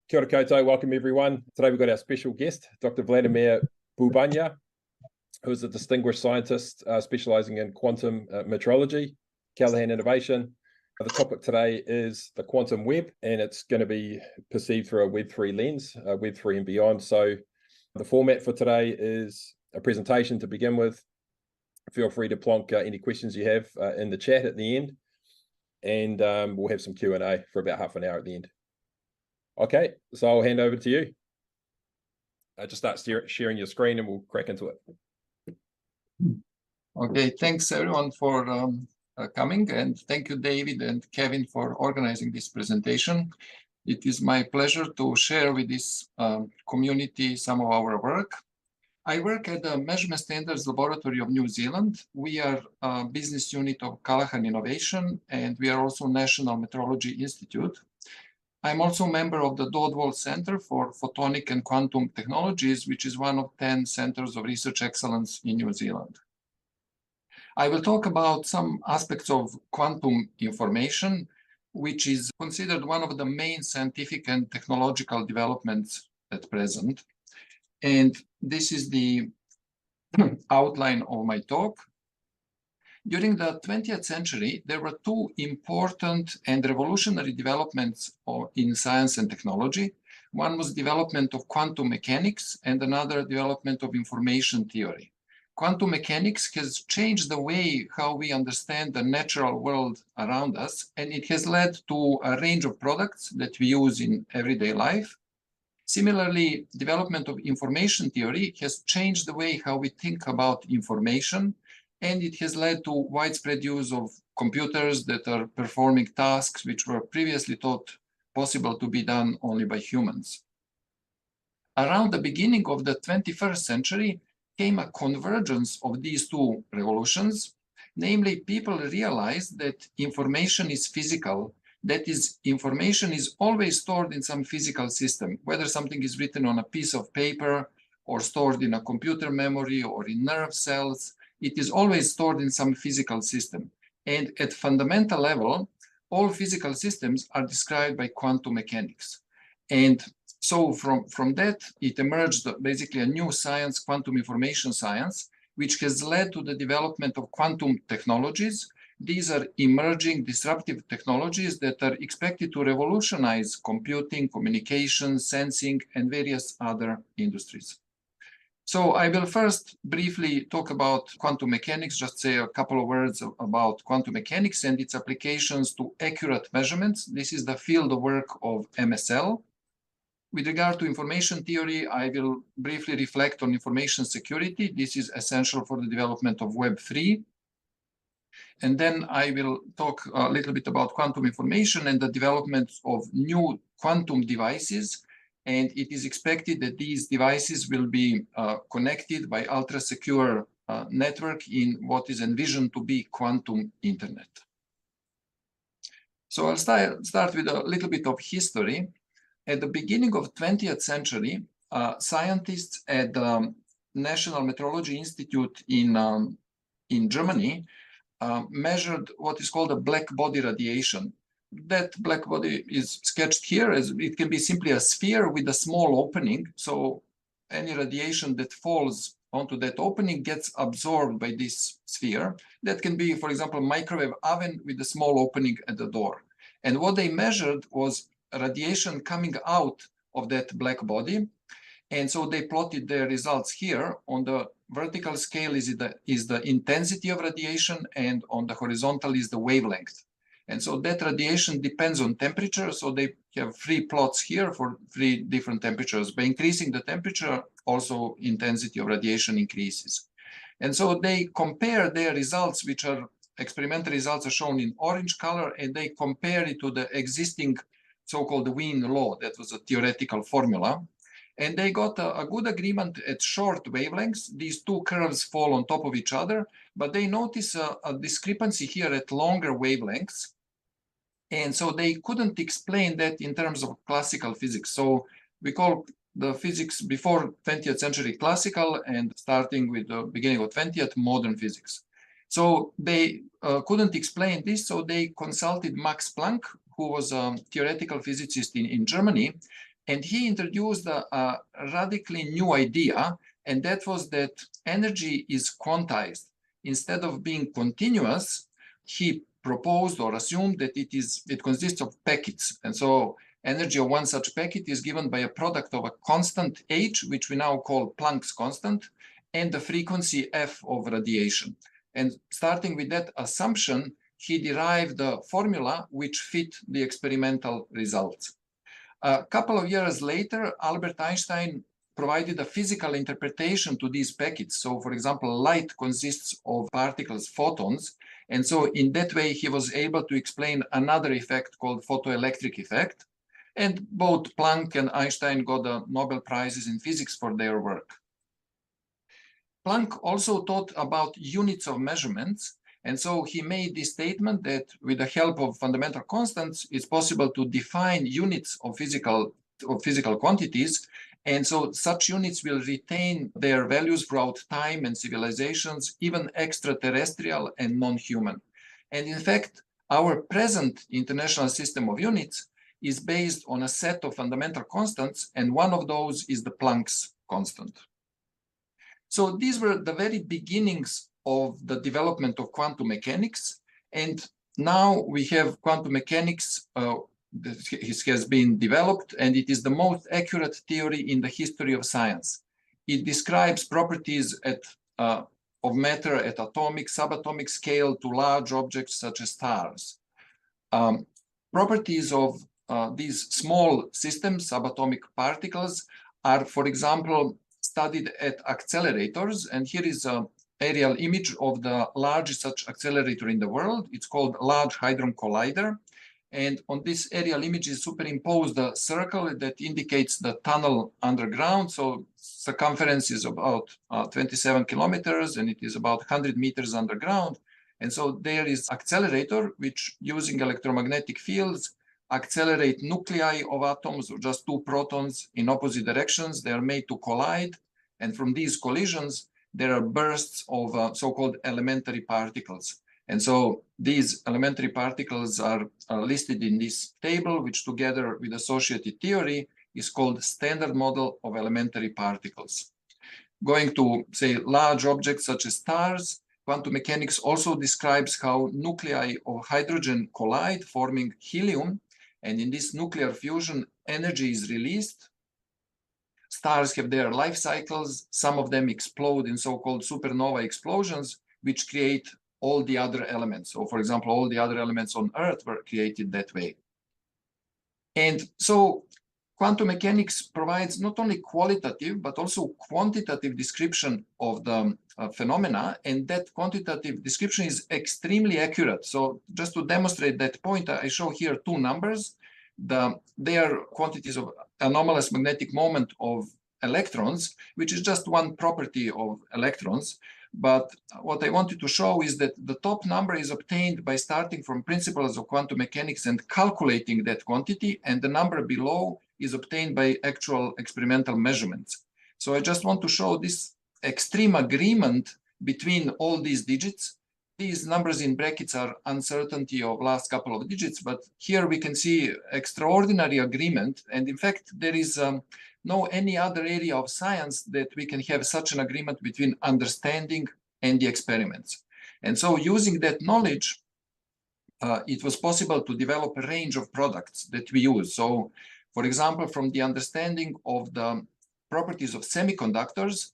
Kia ora koutou, welcome everyone. Today we've got our special guest, Dr. Vladimir Bubanja, who is a distinguished scientist specializing in quantum metrology, Callahan innovation. The topic today is the quantum web, and it's going to be perceived through a Web3 lens, Web3 and beyond. So the format for today is a presentation to begin with. Feel free to plonk any questions you have in the chat at the end, and we'll have some Q&A for about half an hour at the end. Okay, so I'll hand over to you. Just start sharing your screen and we'll crack into it. Okay, thanks everyone for coming, and thank you David and Kevin for organizing this presentation. It is my pleasure to share with this community some of our work. I work at the Measurement Standards Laboratory of New Zealand. We are a business unit of Callahan Innovation, and we are also National Metrology Institute. I'm also a member of the Dodwell Center for Photonic and Quantum Technologies, which is one of 10 centers of research excellence in New Zealand. I will talk about some aspects of quantum information, which is considered one of the main scientific and technological developments at present. And this is the outline of my talk. During the 20th century, there were two important and revolutionary developments in science and technology. One was development of quantum mechanics and another development of information theory. Quantum mechanics has changed the way how we understand the natural world around us, and it has led to a range of products that we use in everyday life. Similarly, development of information theory has changed the way how we think about information, and it has led to widespread use of computers that are performing tasks which were previously thought possible to be done only by humans. Around the beginning of the 21st century came a convergence of these two revolutions. Namely, people realized that information is physical. That is, information is always stored in some physical system, whether something is written on a piece of paper or stored in a computer memory or in nerve cells. It is always stored in some physical system. And at fundamental level, all physical systems are described by quantum mechanics. And so from that, it emerged basically a new science, quantum information science, which has led to the development of quantum technologies. These are emerging disruptive technologies that are expected to revolutionize computing, communication, sensing, and various other industries. So I will first briefly talk about quantum mechanics, just say a couple of words about quantum mechanics and its applications to accurate measurements. This is the field of work of MSL. With regard to information theory, I will briefly reflect on information security. This is essential for the development of Web3. And then I will talk a little bit about quantum information and the development of new quantum devices. And it is expected that these devices will be connected by ultra-secure network in what is envisioned to be quantum internet. So I'll start with a little bit of history. At the beginning of 20th century, scientists at the National Metrology Institute in Germany measured what is called a black body radiation. That black body is sketched here as it can be simply a sphere with a small opening. So any radiation that falls onto that opening gets absorbed by this sphere. That can be, for example, a microwave oven with a small opening at the door. And what they measured was radiation coming out of that black body. And so they plotted their results here. On the vertical scale is the intensity of radiation, and on the horizontal is the wavelength. And so that radiation depends on temperature. So they have three plots here for three different temperatures. By increasing the temperature, also intensity of radiation increases. And so they compare their results, which are experimental results are shown in orange color, and they compare it to the existing so-called Wien law. That was a theoretical formula. And they got a good agreement at short wavelengths. These two curves fall on top of each other, but they notice a discrepancy here at longer wavelengths. And so they couldn't explain that in terms of classical physics. So we call the physics before 20th century classical, and starting with the beginning of 20th, modern physics. So they couldn't explain this, so they consulted Max Planck, who was a theoretical physicist in Germany. And he introduced a radically new idea, and that was that energy is quantized. Instead of being continuous, he proposed or assumed that it consists of packets. And so energy of one such packet is given by a product of a constant h, which we now call Planck's constant, and the frequency f of radiation. And starting with that assumption, he derived the formula which fit the experimental results. A couple of years later, Albert Einstein provided a physical interpretation to these packets. So, for example, light consists of particles, photons. And so in that way, he was able to explain another effect called photoelectric effect. And both Planck and Einstein got the Nobel Prizes in physics for their work. Planck also thought about units of measurements. And so he made this statement that with the help of fundamental constants, it's possible to define units of physical quantities. And so such units will retain their values throughout time and civilizations, even extraterrestrial and non-human. And in fact, our present international system of units is based on a set of fundamental constants, and one of those is the Planck's constant. So these were the very beginnings of the development of quantum mechanics. And now we have quantum mechanics that has been developed, and it is the most accurate theory in the history of science. It describes properties of matter at atomic, subatomic scale to large objects such as stars. Properties of these small systems, subatomic particles, are, for example, studied at accelerators. And here is an aerial image of the largest such accelerator in the world. It's called Large Hadron Collider. And on this aerial image is superimposed a circle that indicates the tunnel underground. So circumference is about 27 kilometers, and it is about 100 meters underground. And so there is accelerator, which using electromagnetic fields accelerate nuclei of atoms, or just two protons in opposite directions. They are made to collide. And from these collisions, there are bursts of so-called elementary particles. And so these elementary particles are listed in this table, which together with associated theory is called standard model of elementary particles. Going to, say, large objects such as stars, quantum mechanics also describes how nuclei of hydrogen collide, forming helium. And in this nuclear fusion, energy is released. Stars have their life cycles. Some of them explode in so-called supernova explosions, which create all the other elements. So, for example, all the other elements on Earth were created that way. And so quantum mechanics provides not only qualitative, but also quantitative description of the phenomena. And that quantitative description is extremely accurate. So just to demonstrate that point, I show here two numbers. They are quantities of anomalous magnetic moment of electrons, which is just one property of electrons. But what I wanted to show is that the top number is obtained by starting from principles of quantum mechanics and calculating that quantity, and the number below is obtained by actual experimental measurements. So I just want to show this extreme agreement between all these digits. These numbers in brackets are uncertainty of last couple of digits, but here we can see extraordinary agreement. And in fact, there is no any other area of science that we can have such an agreement between understanding and the experiments. And so using that knowledge, it was possible to develop a range of products that we use. So, for example, from the understanding of the properties of semiconductors,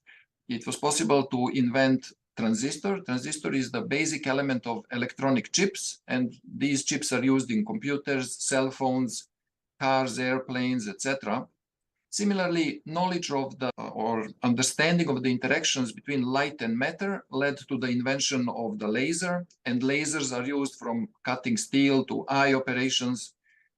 it was possible to invent transistor. Transistor is the basic element of electronic chips, and these chips are used in computers, cell phones, cars, airplanes, etc. Similarly, knowledge of or understanding of the interactions between light and matter led to the invention of the laser, and lasers are used from cutting steel to eye operations.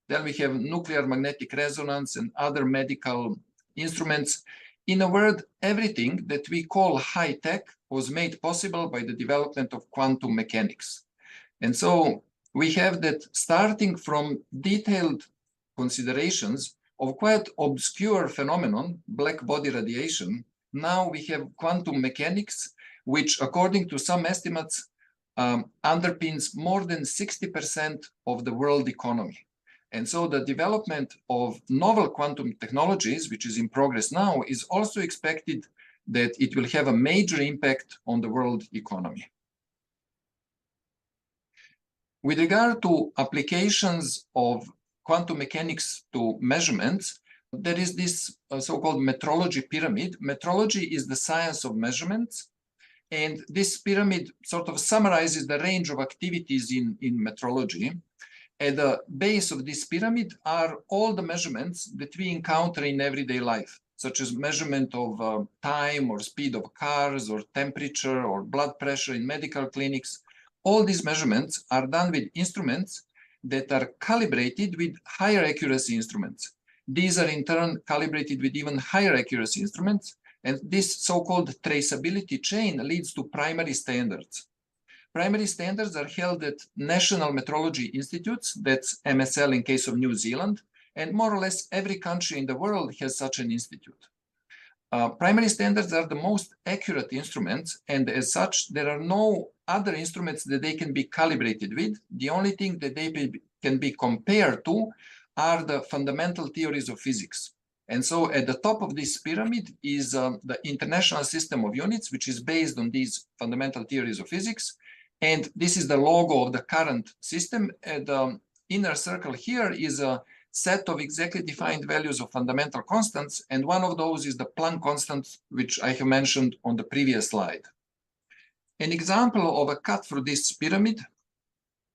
Then we have nuclear magnetic resonance and other medical instruments. In a word, everything that we call high tech was made possible by the development of quantum mechanics. And so we have that starting from detailed considerations of quite obscure phenomenon, black body radiation, now we have quantum mechanics, which according to some estimates underpins more than 60% of the world economy. And so the development of novel quantum technologies, which is in progress now, is also expected that it will have a major impact on the world economy. With regard to applications of quantum mechanics to measurements, there is this so-called metrology pyramid. Metrology is the science of measurements, and this pyramid sort of summarizes the range of activities in metrology. At the base of this pyramid are all the measurements that we encounter in everyday life, such as measurement of time or speed of cars or temperature or blood pressure in medical clinics. All these measurements are done with instruments that are calibrated with higher accuracy instruments. These are in turn calibrated with even higher accuracy instruments, and this so-called traceability chain leads to primary standards. Primary standards are held at national metrology institutes, that's MSL in case of New Zealand, and more or less every country in the world has such an institute. Primary standards are the most accurate instruments, and as such, there are no other instruments that they can be calibrated with. The only thing that they can be compared to are the fundamental theories of physics. And so at the top of this pyramid is the International System of Units, which is based on these fundamental theories of physics. And this is the logo of the current system. At the inner circle here is a set of exactly defined values of fundamental constants, and one of those is the Planck constant, which I have mentioned on the previous slide. An example of a cut through this pyramid,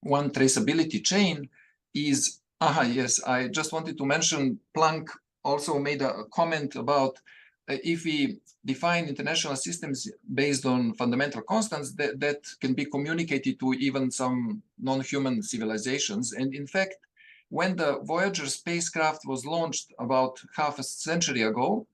one traceability chain, is, yes, I just wanted to mention Planck also made a comment about if we define international systems based on fundamental constants, that can be communicated to even some non-human civilizations. And in fact, when the Voyager spacecraft was launched about half a century ago,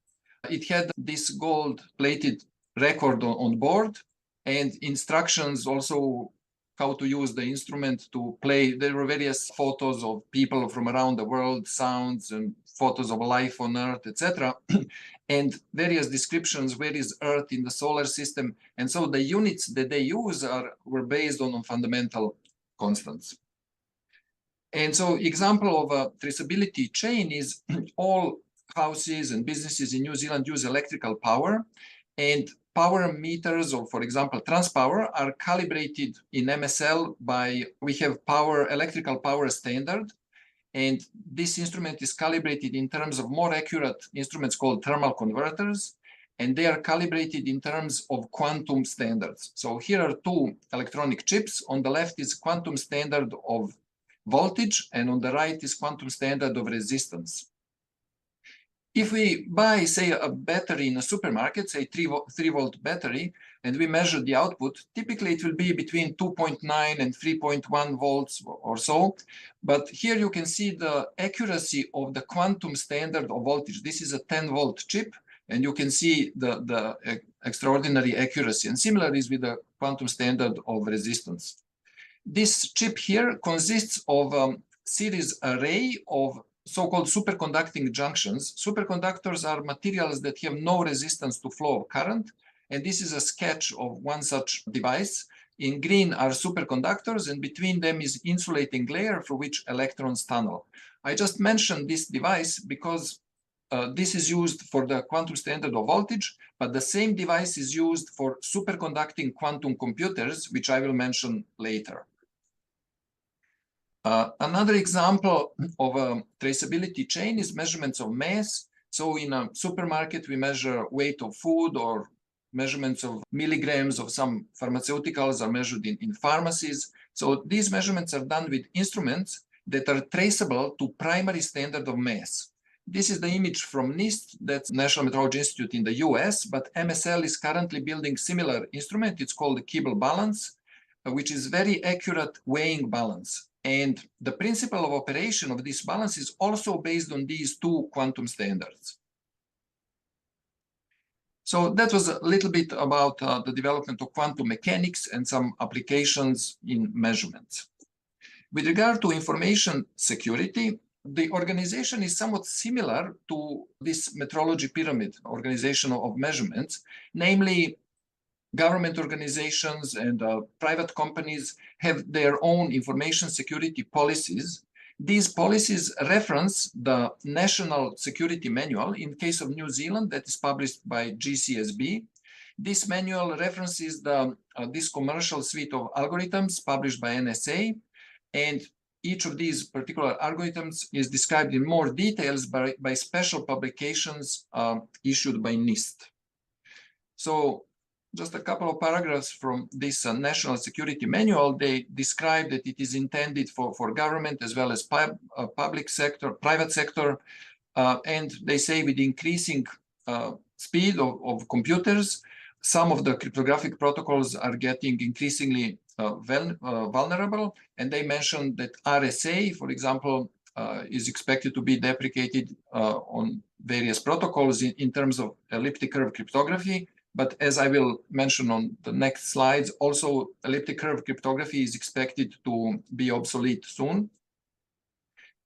it had this gold-plated record on board and instructions also how to use the instrument to play. There were various photos of people from around the world, sounds and photos of life on Earth, etc. and various descriptions, where is Earth in the solar system. And so the units that they use were based on fundamental constants. And so example of a traceability chain is all houses and businesses in New Zealand use electrical power, and power meters, or for example, transpower, are calibrated in MSL by, we have electrical power standard, and this instrument is calibrated in terms of more accurate instruments called thermal converters, and they are calibrated in terms of quantum standards. So here are two electronic chips. On the left is quantum standard of voltage, and on the right is quantum standard of resistance. If we buy, say, a battery in a supermarket, say 3-volt battery, and we measure the output, typically it will be between 2.9 and 3.1 volts or so. But here you can see the accuracy of the quantum standard of voltage. This is a 10-volt chip, and you can see the extraordinary accuracy. And similar is with the quantum standard of resistance. This chip here consists of a series array of so-called superconducting junctions. Superconductors are materials that have no resistance to flow of current, and this is a sketch of one such device. In green are superconductors, and between them is insulating layer through which electrons tunnel. I just mentioned this device because this is used for the quantum standard of voltage, but the same device is used for superconducting quantum computers, which I will mention later. Another example of a traceability chain is measurements of mass. So in a supermarket, we measure weight of food, or measurements of milligrams of some pharmaceuticals are measured in pharmacies. So these measurements are done with instruments that are traceable to primary standard of mass. This is the image from NIST, that's National Metrology Institute in the US, but MSL is currently building similar instrument. It's called the Kibble balance, which is very accurate weighing balance. And the principle of operation of this balance is also based on these two quantum standards. So that was a little bit about the development of quantum mechanics and some applications in measurements. With regard to information security, the organization is somewhat similar to this metrology pyramid organization of measurements, namely government organizations and private companies have their own information security policies, These policies reference the National Security Manual in case of New Zealand that is published by GCSB. This manual references this commercial suite of algorithms published by NSA, and each of these particular algorithms is described in more details by special publications issued by NIST. So just a couple of paragraphs from this National Security Manual, they describe that it is intended for government as well as public sector, private sector, and they say with increasing speed of computers, some of the cryptographic protocols are getting increasingly vulnerable, and they mentioned that RSA, for example, is expected to be deprecated on various protocols in terms of elliptic curve cryptography. But as I will mention on the next slides, also elliptic curve cryptography is expected to be obsolete soon.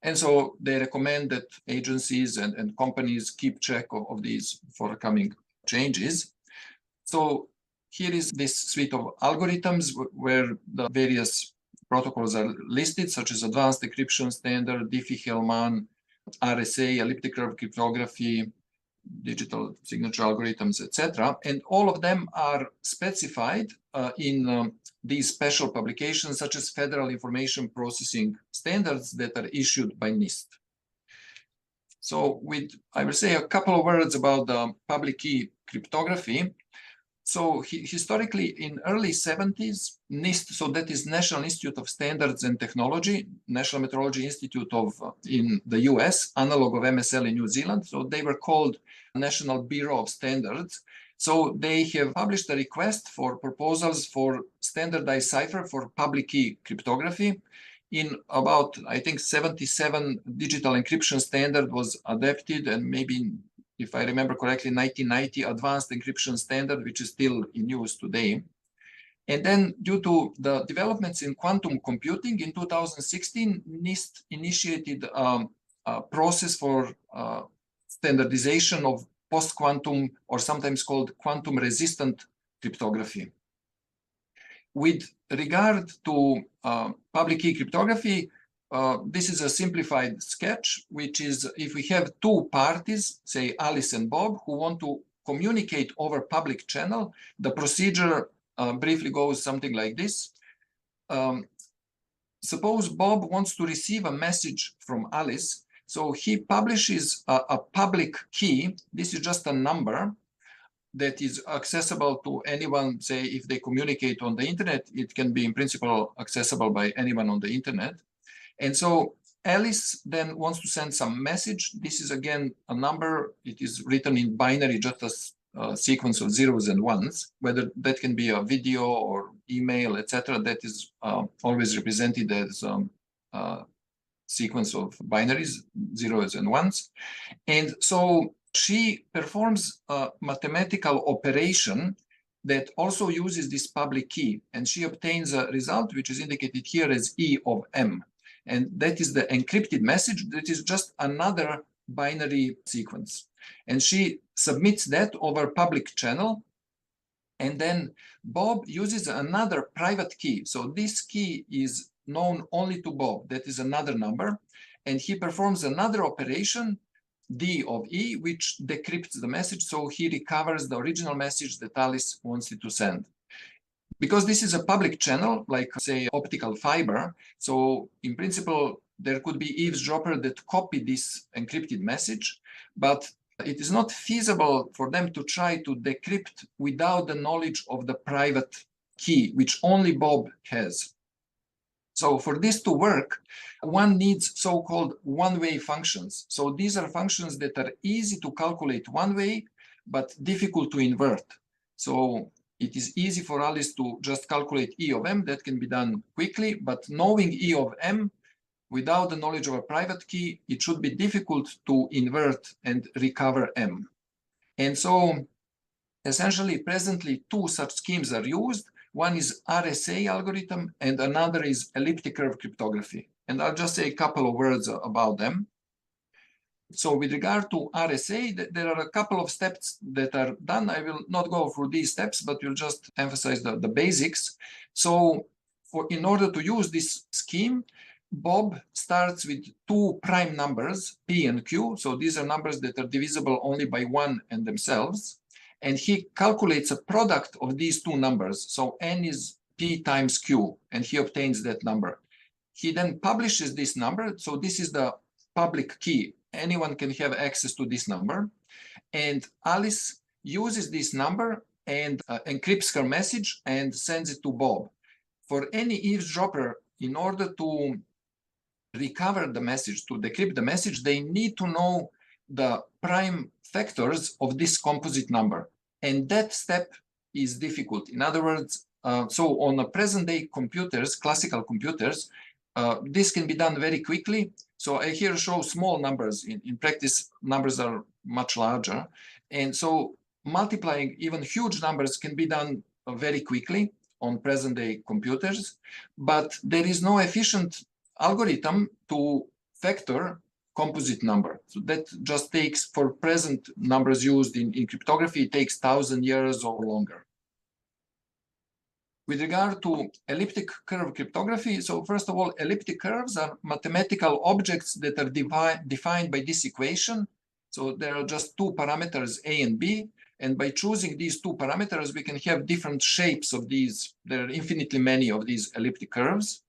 And so they recommend that agencies and companies keep track of these forthcoming changes. So here is this suite of algorithms where the various protocols are listed, such as Advanced Encryption Standard, Diffie-Hellman, RSA, elliptic curve cryptography, digital signature algorithms, etc. And all of them are specified in these special publications, such as Federal Information Processing Standards that are issued by NIST. So I will say a couple of words about the public key cryptography. So historically, in early 70s, NIST, so that is National Institute of Standards and Technology, National Metrology Institute in the US, analog of MSL in New Zealand. So they were called National Bureau of Standards. So they have published a request for proposals for standardized cipher for public key cryptography. In about, I think, 77 digital encryption standard was adopted, and maybe, if I remember correctly, 1990 advanced encryption standard, which is still in use today. And then due to the developments in quantum computing in 2016, NIST initiated a process for standardization of post-quantum, or sometimes called quantum resistant cryptography. With regard to public key cryptography, this is a simplified sketch, which is if we have two parties, say Alice and Bob, who want to communicate over public channel, the procedure briefly goes something like this. Suppose Bob wants to receive a message from Alice, so he publishes a public key. This is just a number that is accessible to anyone. Say if they communicate on the internet, it can be in principle accessible by anyone on the internet. And so Alice then wants to send some message. This is again a number. It is written in binary, just a sequence of zeros and ones, whether that can be a video or email, etc. That is always represented as a sequence of binaries, zeros and ones. And so she performs a mathematical operation that also uses this public key, and she obtains a result which is indicated here as E of M. And that is the encrypted message. That is just another binary sequence. And she submits that over public channel. And then Bob uses another private key. So this key is known only to Bob. That is another number. And he performs another operation, D of E, which decrypts the message. So he recovers the original message that Alice wants it to send. Because this is a public channel, like say optical fiber, so in principle, there could be eavesdropper that copy this encrypted message, but it is not feasible for them to try to decrypt without the knowledge of the private key, which only Bob has. So for this to work, one needs so-called one-way functions. So these are functions that are easy to calculate one way, but difficult to invert. So it is easy for Alice to just calculate E of M. That can be done quickly, but knowing E of M without the knowledge of a private key, it should be difficult to invert and recover M. And so essentially, presently, two such schemes are used. One is RSA algorithm, and another is elliptic curve cryptography. And I'll just say a couple of words about them. So with regard to RSA, there are a couple of steps that are done. I will not go through these steps, but will just emphasize the basics. So in order to use this scheme, Bob starts with two prime numbers, P and Q. So these are numbers that are divisible only by 1 and themselves. And he calculates a product of these two numbers. So N is P times Q, and he obtains that number. He then publishes this number. So this is the public key. Anyone can have access to this number. And Alice uses this number and encrypts her message and sends it to Bob. For any eavesdropper, in order to recover the message, to decrypt the message, they need to know the prime factors of this composite number. And that step is difficult. In other words, so on the present day computers, classical computers, this can be done very quickly. So I here show small numbers. In practice, numbers are much larger. And so multiplying even huge numbers can be done very quickly on present day computers, but there is no efficient algorithm to factor composite number. So that just takes, for present numbers used in cryptography, it takes 1,000 years or longer. With regard to elliptic curve cryptography, so first of all, elliptic curves are mathematical objects that are defined by this equation. So there are just two parameters, A and B. And by choosing these two parameters, we can have different shapes of these. There are infinitely many of these elliptic curves.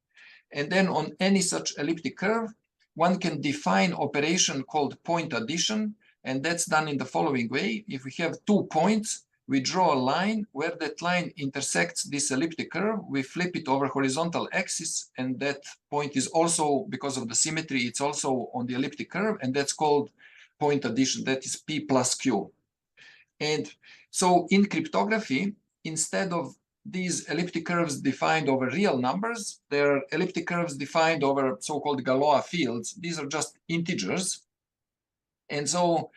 And then on any such elliptic curve, one can define operation called point addition. And that's done in the following way. If we have 2 points, we draw a line where that line intersects this elliptic curve. We flip it over horizontal axis. And that point is also, because of the symmetry, it's also on the elliptic curve. And that's called point addition. That is P plus Q. And so in cryptography, instead of these elliptic curves defined over real numbers, there are elliptic curves defined over so-called Galois fields. These are just integers. And so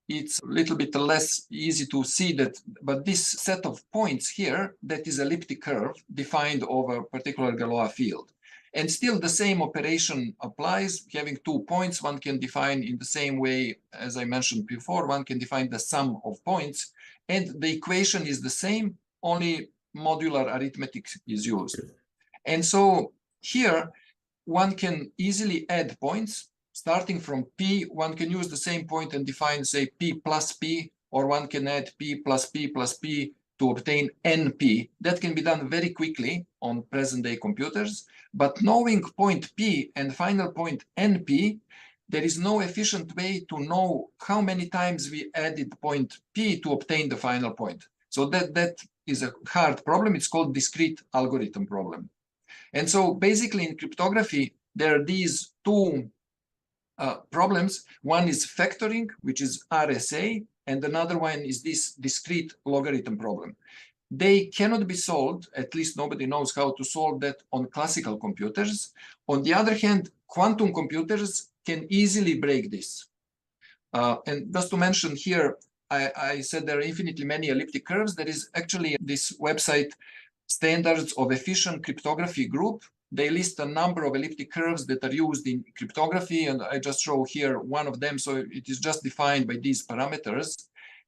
it's a little bit less easy to see that, but this set of points here, that is elliptic curve defined over a particular Galois field. And still the same operation applies. Having 2 points, one can define in the same way, as I mentioned before, one can define the sum of points. And the equation is the same, only modular arithmetic is used. And so here, one can easily add points. Starting from P, one can use the same point and define, say, P plus P, or one can add P plus P plus P to obtain NP. That can be done very quickly on present-day computers. But knowing point P and final point NP, there is no efficient way to know how many times we added point P to obtain the final point. So that is a hard problem. It's called discrete algorithm problem. And so basically in cryptography, there are these two problems. One is factoring, which is RSA, and another one is this discrete logarithm problem. They cannot be solved, at least nobody knows how to solve that on classical computers. On the other hand, quantum computers can easily break this. And just to mention here, I said there are infinitely many elliptic curves. There is actually this website, Standards of Efficient Cryptography Group. They list a number of elliptic curves that are used in cryptography, and I just show here one of them. So it is just defined by these parameters.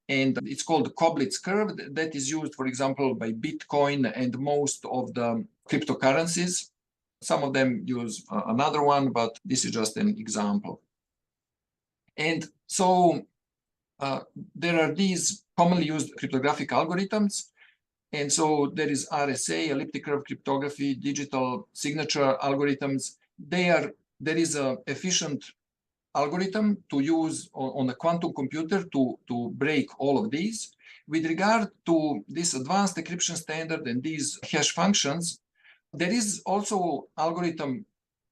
And it's called Koblitz curve. That is used, for example, by Bitcoin and most of the cryptocurrencies. Some of them use another one, but this is just an example. And so there are these commonly used cryptographic algorithms. And so there is RSA, elliptic curve cryptography, digital signature algorithms. There is an efficient algorithm to use on a quantum computer to break all of these. With regard to this advanced decryption standard and these hash functions, there is also algorithm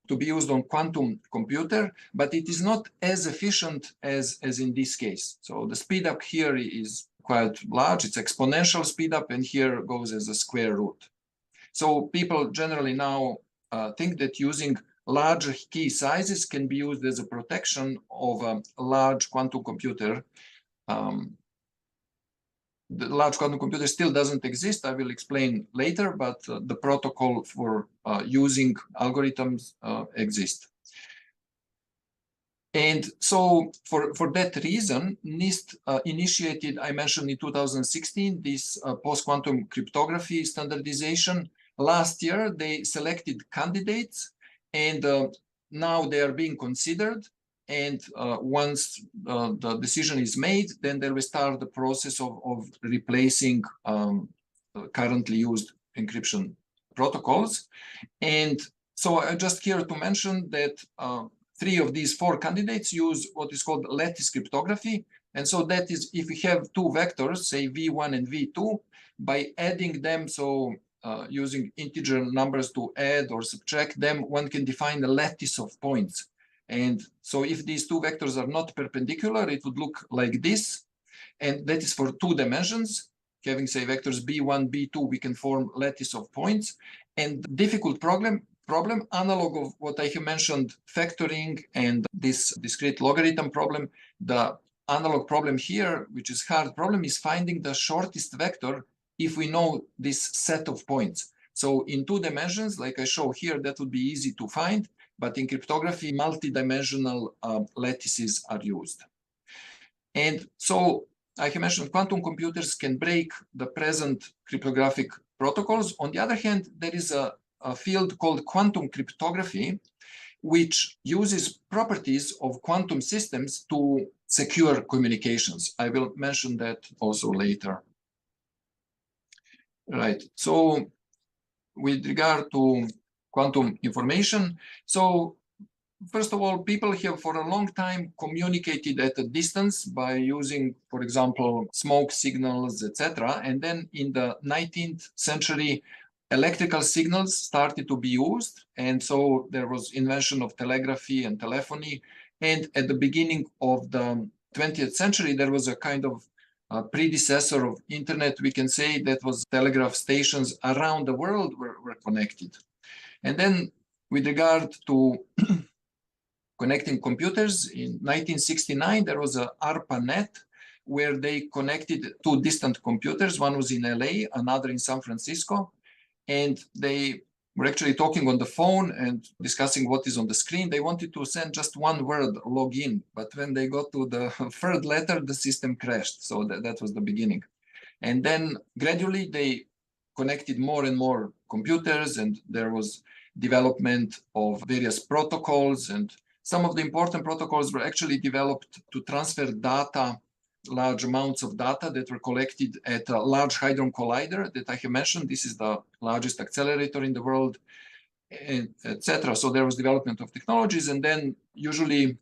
to be used on quantum computer, but it is not as efficient as in this case. So the speed up here is quite large. It's exponential speed up, and here goes as a square root. So people generally now think that using larger key sizes can be used as a protection of a large quantum computer. The large quantum computer still doesn't exist. I will explain later, but the protocol for using algorithms exists. And so for that reason, NIST initiated, I mentioned in 2016, this post-quantum cryptography standardization. Last year, they selected candidates, and now they are being considered. And once the decision is made, then there will start the process of replacing currently used encryption protocols. And so I'm just here to mention that 3 of these 4 candidates use what is called lattice cryptography. And so that is, if we have 2 vectors, say V1 and V2, by adding them, so using integer numbers to add or subtract them, one can define a lattice of points. And so if these 2 vectors are not perpendicular, it would look like this. And that is for 2 dimensions. Having, say, vectors B1, B2, we can form lattice of points. And difficult problem, analog of what I have mentioned, factoring and this discrete logarithm problem, the analog problem here, which is hard problem, is finding the shortest vector if we know this set of points. So in 2 dimensions, like I show here, that would be easy to find. But in cryptography, multi-dimensional lattices are used. And so I have mentioned quantum computers can break the present cryptographic protocols. On the other hand, there is a field called quantum cryptography, which uses properties of quantum systems to secure communications. I will mention that also later. Right. So with regard to quantum information, so first of all, people have for a long time communicated at a distance by using, for example, smoke signals, etc. And then in the 19th century, electrical signals started to be used. And so there was invention of telegraphy and telephony. And at the beginning of the 20th century, there was a kind of predecessor of internet, we can say, that was telegraph stations around the world were connected. And then with regard to connecting computers, in 1969, there was a ARPANET where they connected 2 distant computers. One was in LA, another in San Francisco. And they were actually talking on the phone and discussing what is on the screen. They wanted to send just one word, login. But when they got to the 3rd letter, the system crashed. So that was the beginning. And then gradually they connected more and more computers, and there was development of various protocols. And some of the important protocols were actually developed to transfer data, large amounts of data that were collected at a Large Hadron Collider that I have mentioned. This is the largest accelerator in the world, etc. So there was development of technologies, and then usually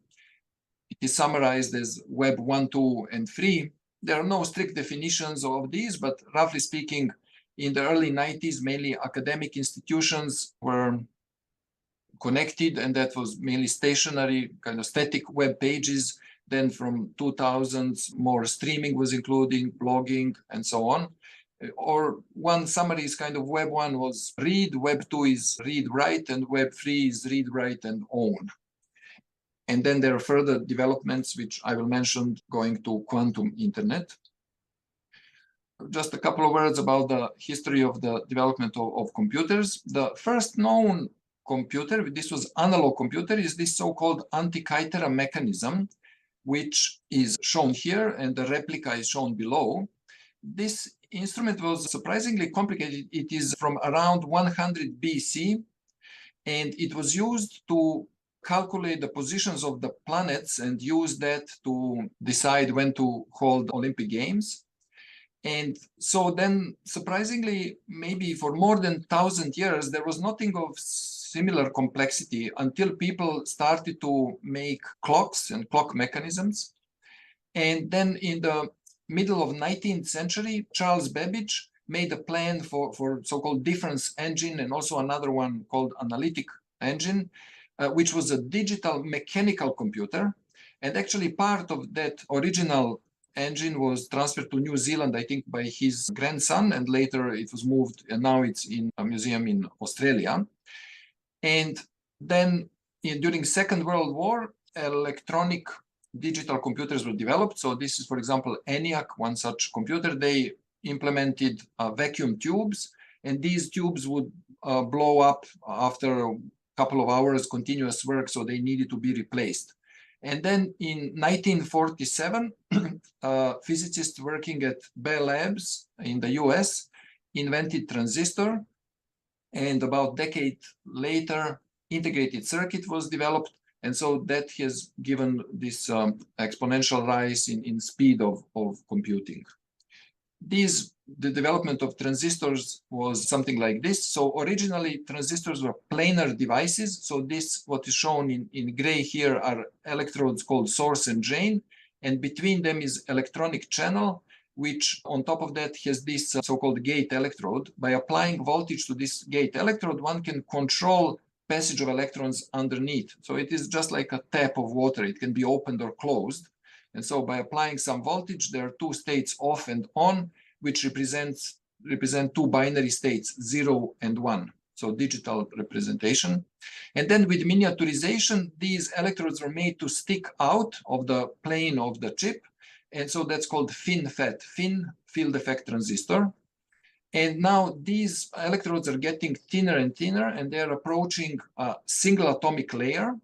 it is summarized as Web 1, 2, and 3. There are no strict definitions of these, but roughly speaking, in the early 90s, mainly academic institutions were connected, and that was mainly stationary, kind of static web pages. Then from 2000s, more streaming was including, blogging, and so on. Or one summary is kind of Web 1 was read, Web 2 is read, write, and Web 3 is read, write, and own. And then there are further developments, which I will mention, going to quantum internet. Just a couple of words about the history of the development of computers. The first known computer, this was analog computer, is this so-called Antikythera mechanism, which is shown here, and the replica is shown below. This instrument was surprisingly complicated. It is from around 100 BC, and it was used to calculate the positions of the planets and use that to decide when to hold Olympic Games. And so then, surprisingly, maybe for more than 1,000 years, there was nothing of similar complexity until people started to make clocks and clock mechanisms. And then in the middle of 19th century, Charles Babbage made a plan for so-called difference engine, and also another one called analytic engine, which was a digital mechanical computer. And actually part of that original engine was transferred to New Zealand, I think, by his grandson, and later it was moved, and now it's in a museum in Australia. And then during Second World War, electronic digital computers were developed. So this is, for example, ENIAC, one such computer. They implemented vacuum tubes, and these tubes would blow up after a couple of hours continuous work, so they needed to be replaced. And then in 1947, physicists working at Bell Labs in the US invented transistor. And about a decade later, integrated circuit was developed. And so that has given this exponential rise in speed of computing. The development of transistors was something like this. So originally transistors were planar devices. So this, what is shown in gray here, are electrodes called source and drain. And between them is electronic channel, which on top of that has this so-called gate electrode. By applying voltage to this gate electrode, one can control passage of electrons underneath. So it is just like a tap of water. It can be opened or closed. And so by applying some voltage, there are two states off and on, which represent two binary states, 0 and 1. So digital representation. And then with miniaturization, these electrodes are made to stick out of the plane of the chip. And so that's called FinFET, fin field effect transistor. And now these electrodes are getting thinner and thinner, and they're approaching a single atomic layer.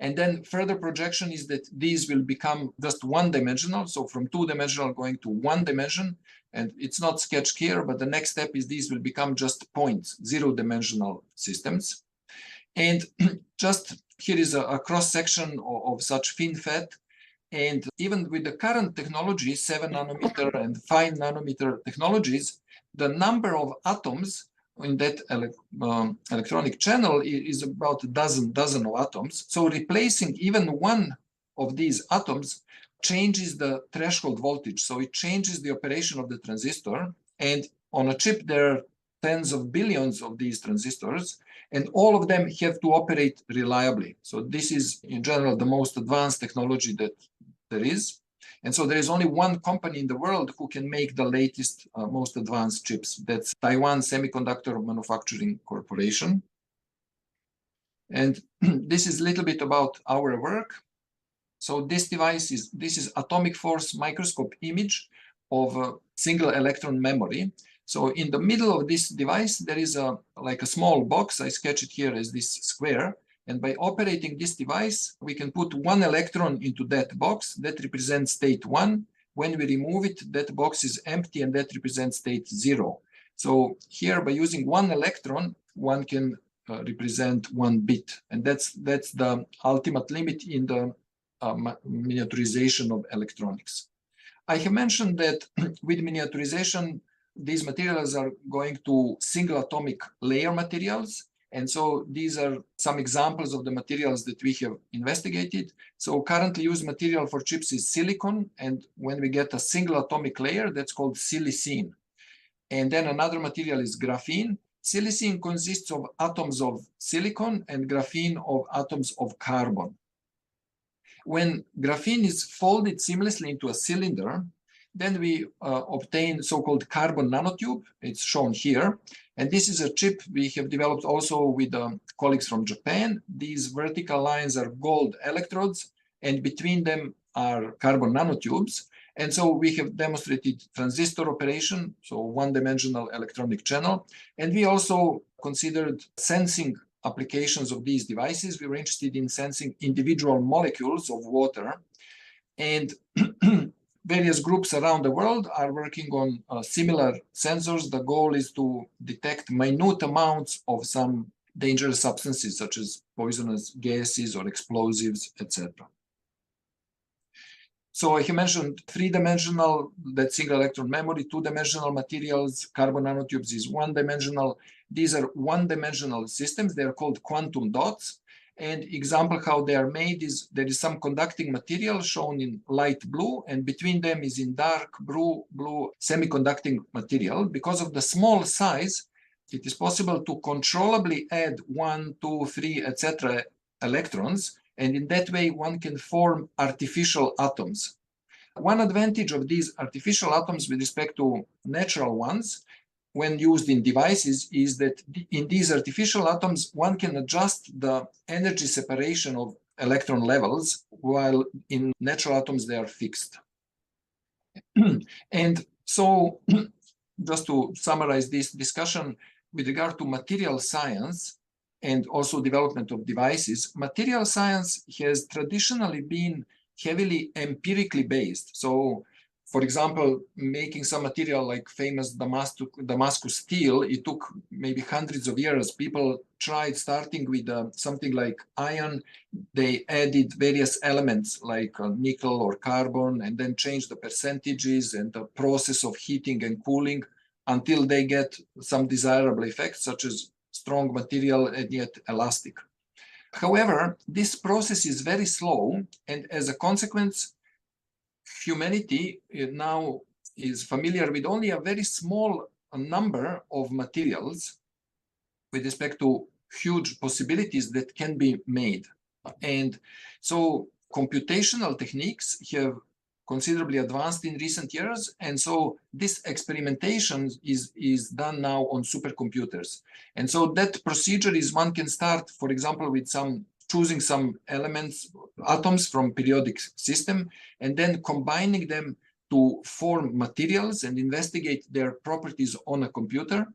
And then further projection is that these will become just one-dimensional. So from two-dimensional going to one dimension. And it's not sketched here, but the next step is these will become just points, zero-dimensional systems. And just here is a cross-section of such FinFET. And even with the current technology, 7 nanometer and 5 nanometer technologies, the number of atoms in that electronic channel is about a dozen of atoms. So replacing even one of these atoms changes the threshold voltage. So it changes the operation of the transistor. And on a chip, there are tens of billions of these transistors, and all of them have to operate reliably. So this is, in general, the most advanced technology that there is. And so there is only one company in the world who can make the latest, most advanced chips. That's Taiwan Semiconductor Manufacturing Corporation. And this is a little bit about our work. So this device this is atomic force microscope image of a single electron memory. So in the middle of this device, there is like a small box. I sketch it here as this square. And by operating this device, we can put one electron into that box that represents state 1. When we remove it, that box is empty and that represents state 0. So here, by using one electron, one can represent 1 bit. And that's the ultimate limit in the miniaturization of electronics. I have mentioned that with miniaturization, these materials are going to single atomic layer materials. And so these are some examples of the materials that we have investigated. So currently used material for chips is silicon. And when we get a single atomic layer, that's called silicene. And then another material is graphene. Silicene consists of atoms of silicon and graphene of atoms of carbon. When graphene is folded seamlessly into a cylinder, then we obtain so-called carbon nanotube. It's shown here. And this is a chip we have developed also with colleagues from Japan. These vertical lines are gold electrodes, and between them are carbon nanotubes. And so we have demonstrated transistor operation, so one-dimensional electronic channel. And we also considered sensing applications of these devices. We were interested in sensing individual molecules of water. And various groups around the world are working on similar sensors. The goal is to detect minute amounts of some dangerous substances, such as poisonous gases or explosives, etc. So I have mentioned three-dimensional, that single electron memory, two-dimensional materials, carbon nanotubes is one-dimensional. These are one-dimensional systems. They are called quantum dots. And example how they are made is there is some conducting material shown in light blue, and between them is in dark blue semiconducting material. Because of the small size, it is possible to controllably add 1, 2, 3, etc. electrons, and in that way one can form artificial atoms. One advantage of these artificial atoms with respect to natural ones when used in devices is that in these artificial atoms, one can adjust the energy separation of electron levels, while in natural atoms, they are fixed. And so just to summarize this discussion with regard to material science and also development of devices, material science has traditionally been heavily empirically based. So for example, making some material like famous Damascus steel, it took maybe hundreds of years. People tried starting with something like iron. They added various elements like nickel or carbon, and then changed the percentages and the process of heating and cooling until they get some desirable effects, such as strong material and yet elastic. However, this process is very slow, and as a consequence, humanity now is familiar with only a very small number of materials with respect to huge possibilities that can be made. And so computational techniques have considerably advanced in recent years, and so this experimentation is done now on supercomputers. And so that procedure is one can start, for example, with choosing some elements, atoms from periodic system, and then combining them to form materials and investigate their properties on a computer,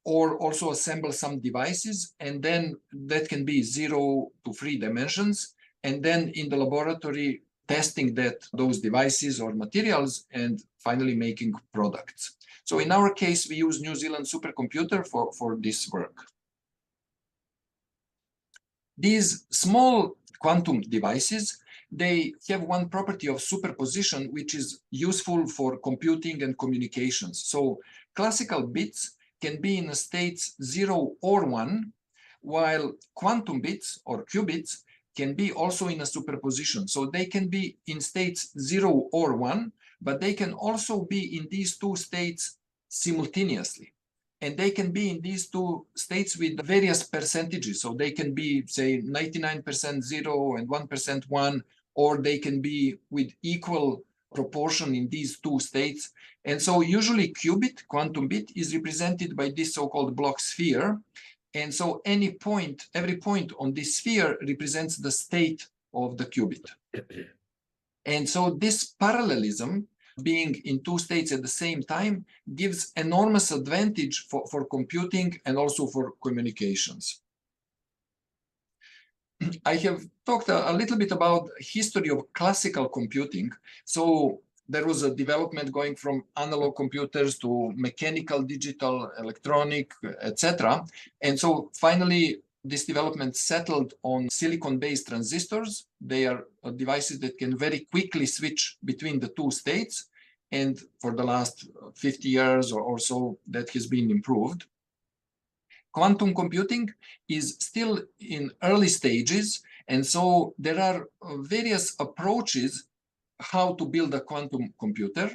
or also assemble some devices, and then that can be 0 to 3 dimensions, and then in the laboratory testing those devices or materials, and finally making products. So in our case, we use New Zealand supercomputer for this work. These small quantum devices, they have one property of superposition, which is useful for computing and communications. So classical bits can be in states 0 or 1, while quantum bits or qubits can be also in a superposition. So they can be in states 0 or 1, but they can also be in these two states simultaneously. And they can be in these two states with various percentages. So they can be, say, 99% 0 and 1% 1, or they can be with equal proportion in these two states. And so usually qubit, quantum bit, is represented by this so-called block sphere. And so every point on this sphere represents the state of the qubit. And so this parallelism, being in two states at the same time, gives enormous advantage for computing and also for communications. I have talked a little bit about history of classical computing. So there was a development going from analog computers to mechanical, digital, electronic, etc. And so finally, this development settled on silicon-based transistors. They are devices that can very quickly switch between the two states. And for the last 50 years or so, that has been improved. Quantum computing is still in early stages. And so there are various approaches how to build a quantum computer.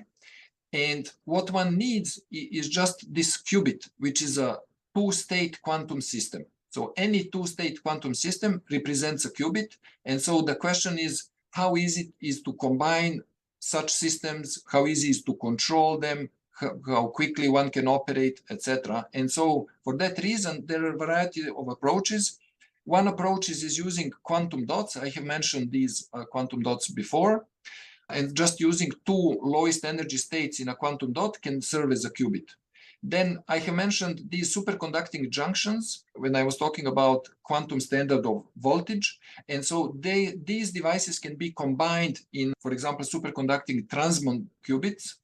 And what one needs is just this qubit, which is a two-state quantum system. So any two-state quantum system represents a qubit. And so the question is, how easy it is to combine such systems, how easy it is to control them, how quickly one can operate, etc. And so for that reason, there are a variety of approaches. One approach is using quantum dots. I have mentioned these quantum dots before. And just using two lowest energy states in a quantum dot can serve as a qubit. Then I have mentioned these superconducting junctions when I was talking about quantum standard of voltage. And so these devices can be combined in, for example, superconducting transmon qubits.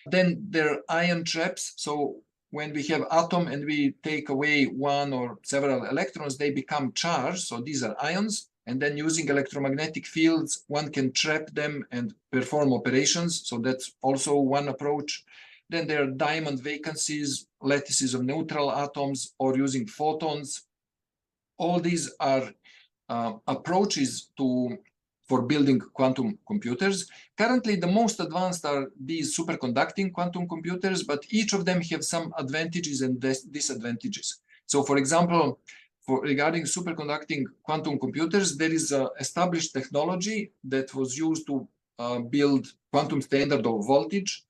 Then there are ion traps. So when we have atom and we take away one or several electrons, they become charged. So these are ions. And then using electromagnetic fields, one can trap them and perform operations. So that's also one approach. Then there are diamond vacancies, lattices of neutral atoms, or using photons. All these are approaches for building quantum computers. Currently, the most advanced are these superconducting quantum computers, but each of them have some advantages and disadvantages. So for example, regarding superconducting quantum computers, there is an established technology that was used to build quantum standard of voltage.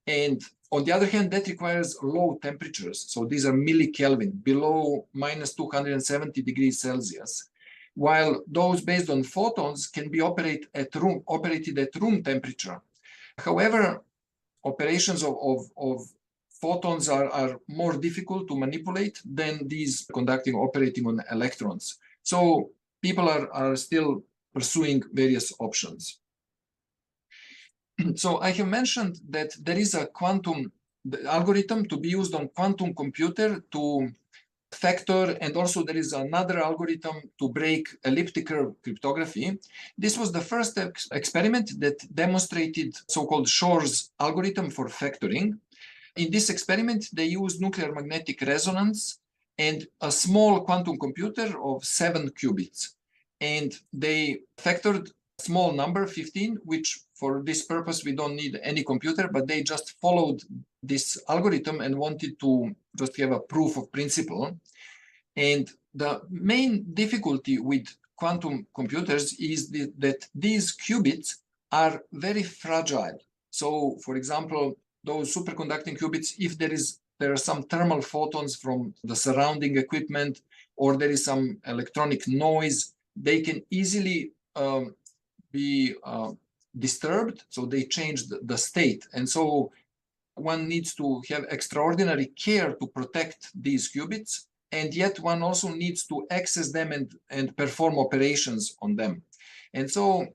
And on the other hand, that requires low temperatures. So these are millikelvin, below minus 270 degrees Celsius. While those based on photons can be operated at room temperature. However, operations of photons are more difficult to manipulate than these operating on electrons. So people are still pursuing various options. so I have mentioned that there is a quantum algorithm to be used on quantum computer to factor, and also there is another algorithm to break elliptic curve cryptography. This was the first experiment that demonstrated so-called Shor's algorithm for factoring. In this experiment, they used nuclear magnetic resonance and a small quantum computer of 7 qubits. And they factored a small number, 15, which for this purpose, we don't need any computer, but they just followed this algorithm and wanted to just have a proof of principle. And the main difficulty with quantum computers is that these qubits are very fragile. So, for example, those superconducting qubits, if there are some thermal photons from the surrounding equipment, or there is some electronic noise, they can easily be disturbed, so they change the state. And so one needs to have extraordinary care to protect these qubits, and yet one also needs to access them and perform operations on them. And so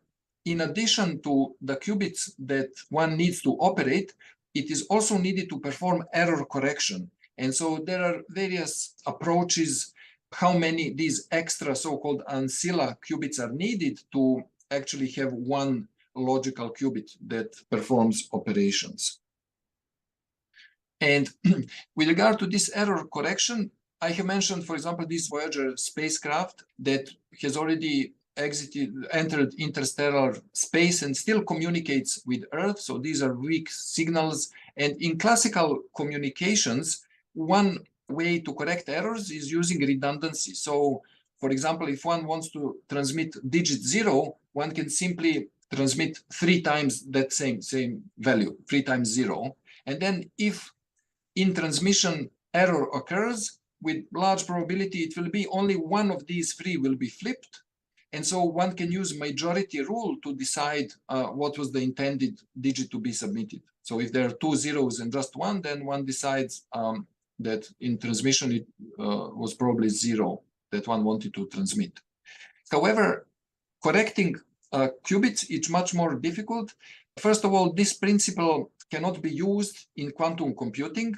in addition to the qubits that one needs to operate, it is also needed to perform error correction. And so there are various approaches how many these extra so-called ancilla qubits are needed to actually have one logical qubit that performs operations. And with regard to this error correction, I have mentioned, for example, this Voyager spacecraft that has already entered interstellar space and still communicates with Earth. So these are weak signals. And in classical communications, one way to correct errors is using redundancy. So, for example, if one wants to transmit digit 0, one can simply transmit 3 times that same value, 3 times 0. And then if in transmission error occurs, with large probability, it will be only one of these 3 will be flipped. And so one can use majority rule to decide what was the intended digit to be submitted. So if there are 2 zeros and just 1, then one decides that in transmission it was probably 0 that one wanted to transmit. However, correcting qubits is much more difficult. First of all, this principle cannot be used in quantum computing.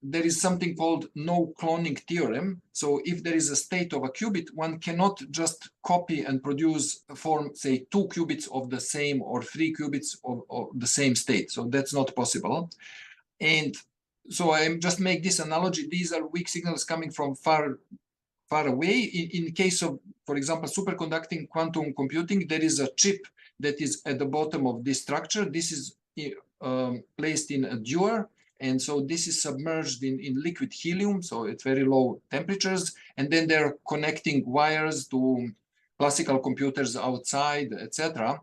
There is something called no cloning theorem. So if there is a state of a qubit, one cannot just copy and produce, form, say, 2 qubits of the same or 3 qubits of the same state. So that's not possible. And so I just make this analogy. These are weak signals coming from far away. In case of, for example, superconducting quantum computing, there is a chip that is at the bottom of this structure. This is placed in a dewar. And so this is submerged in liquid helium, so at very low temperatures. And then they're connecting wires to classical computers outside, etc.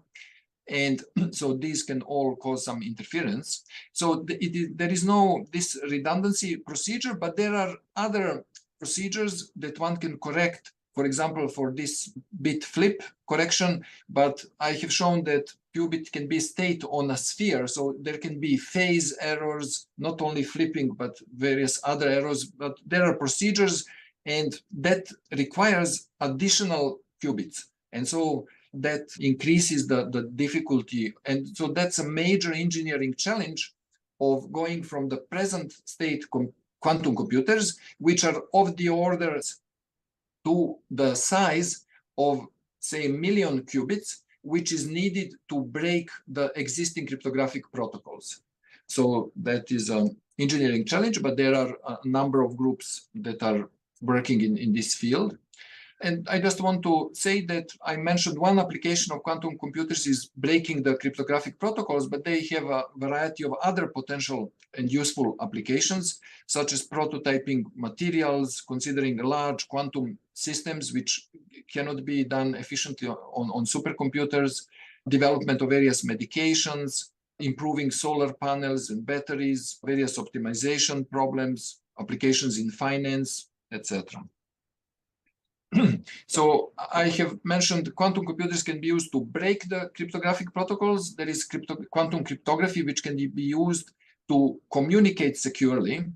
And so these can all cause some interference. So there is no this redundancy procedure, but there are other procedures that one can correct, for example, for this bit flip correction. But I have shown that qubit can be state on a sphere. So there can be phase errors, not only flipping, but various other errors. But there are procedures, and that requires additional qubits. And so that increases the difficulty. And so that's a major engineering challenge of going from the present state quantum computers, which are of the orders to the size of, say, 1 million qubits, which is needed to break the existing cryptographic protocols. So that is an engineering challenge, but there are a number of groups that are working in this field. And I just want to say that I mentioned one application of quantum computers is breaking the cryptographic protocols, but they have a variety of other potential and useful applications, such as prototyping materials, considering large quantum systems, which cannot be done efficiently on supercomputers, development of various medications, improving solar panels and batteries, various optimization problems, applications in finance, etc. So I have mentioned quantum computers can be used to break the cryptographic protocols. There is quantum cryptography, which can be used to communicate securely.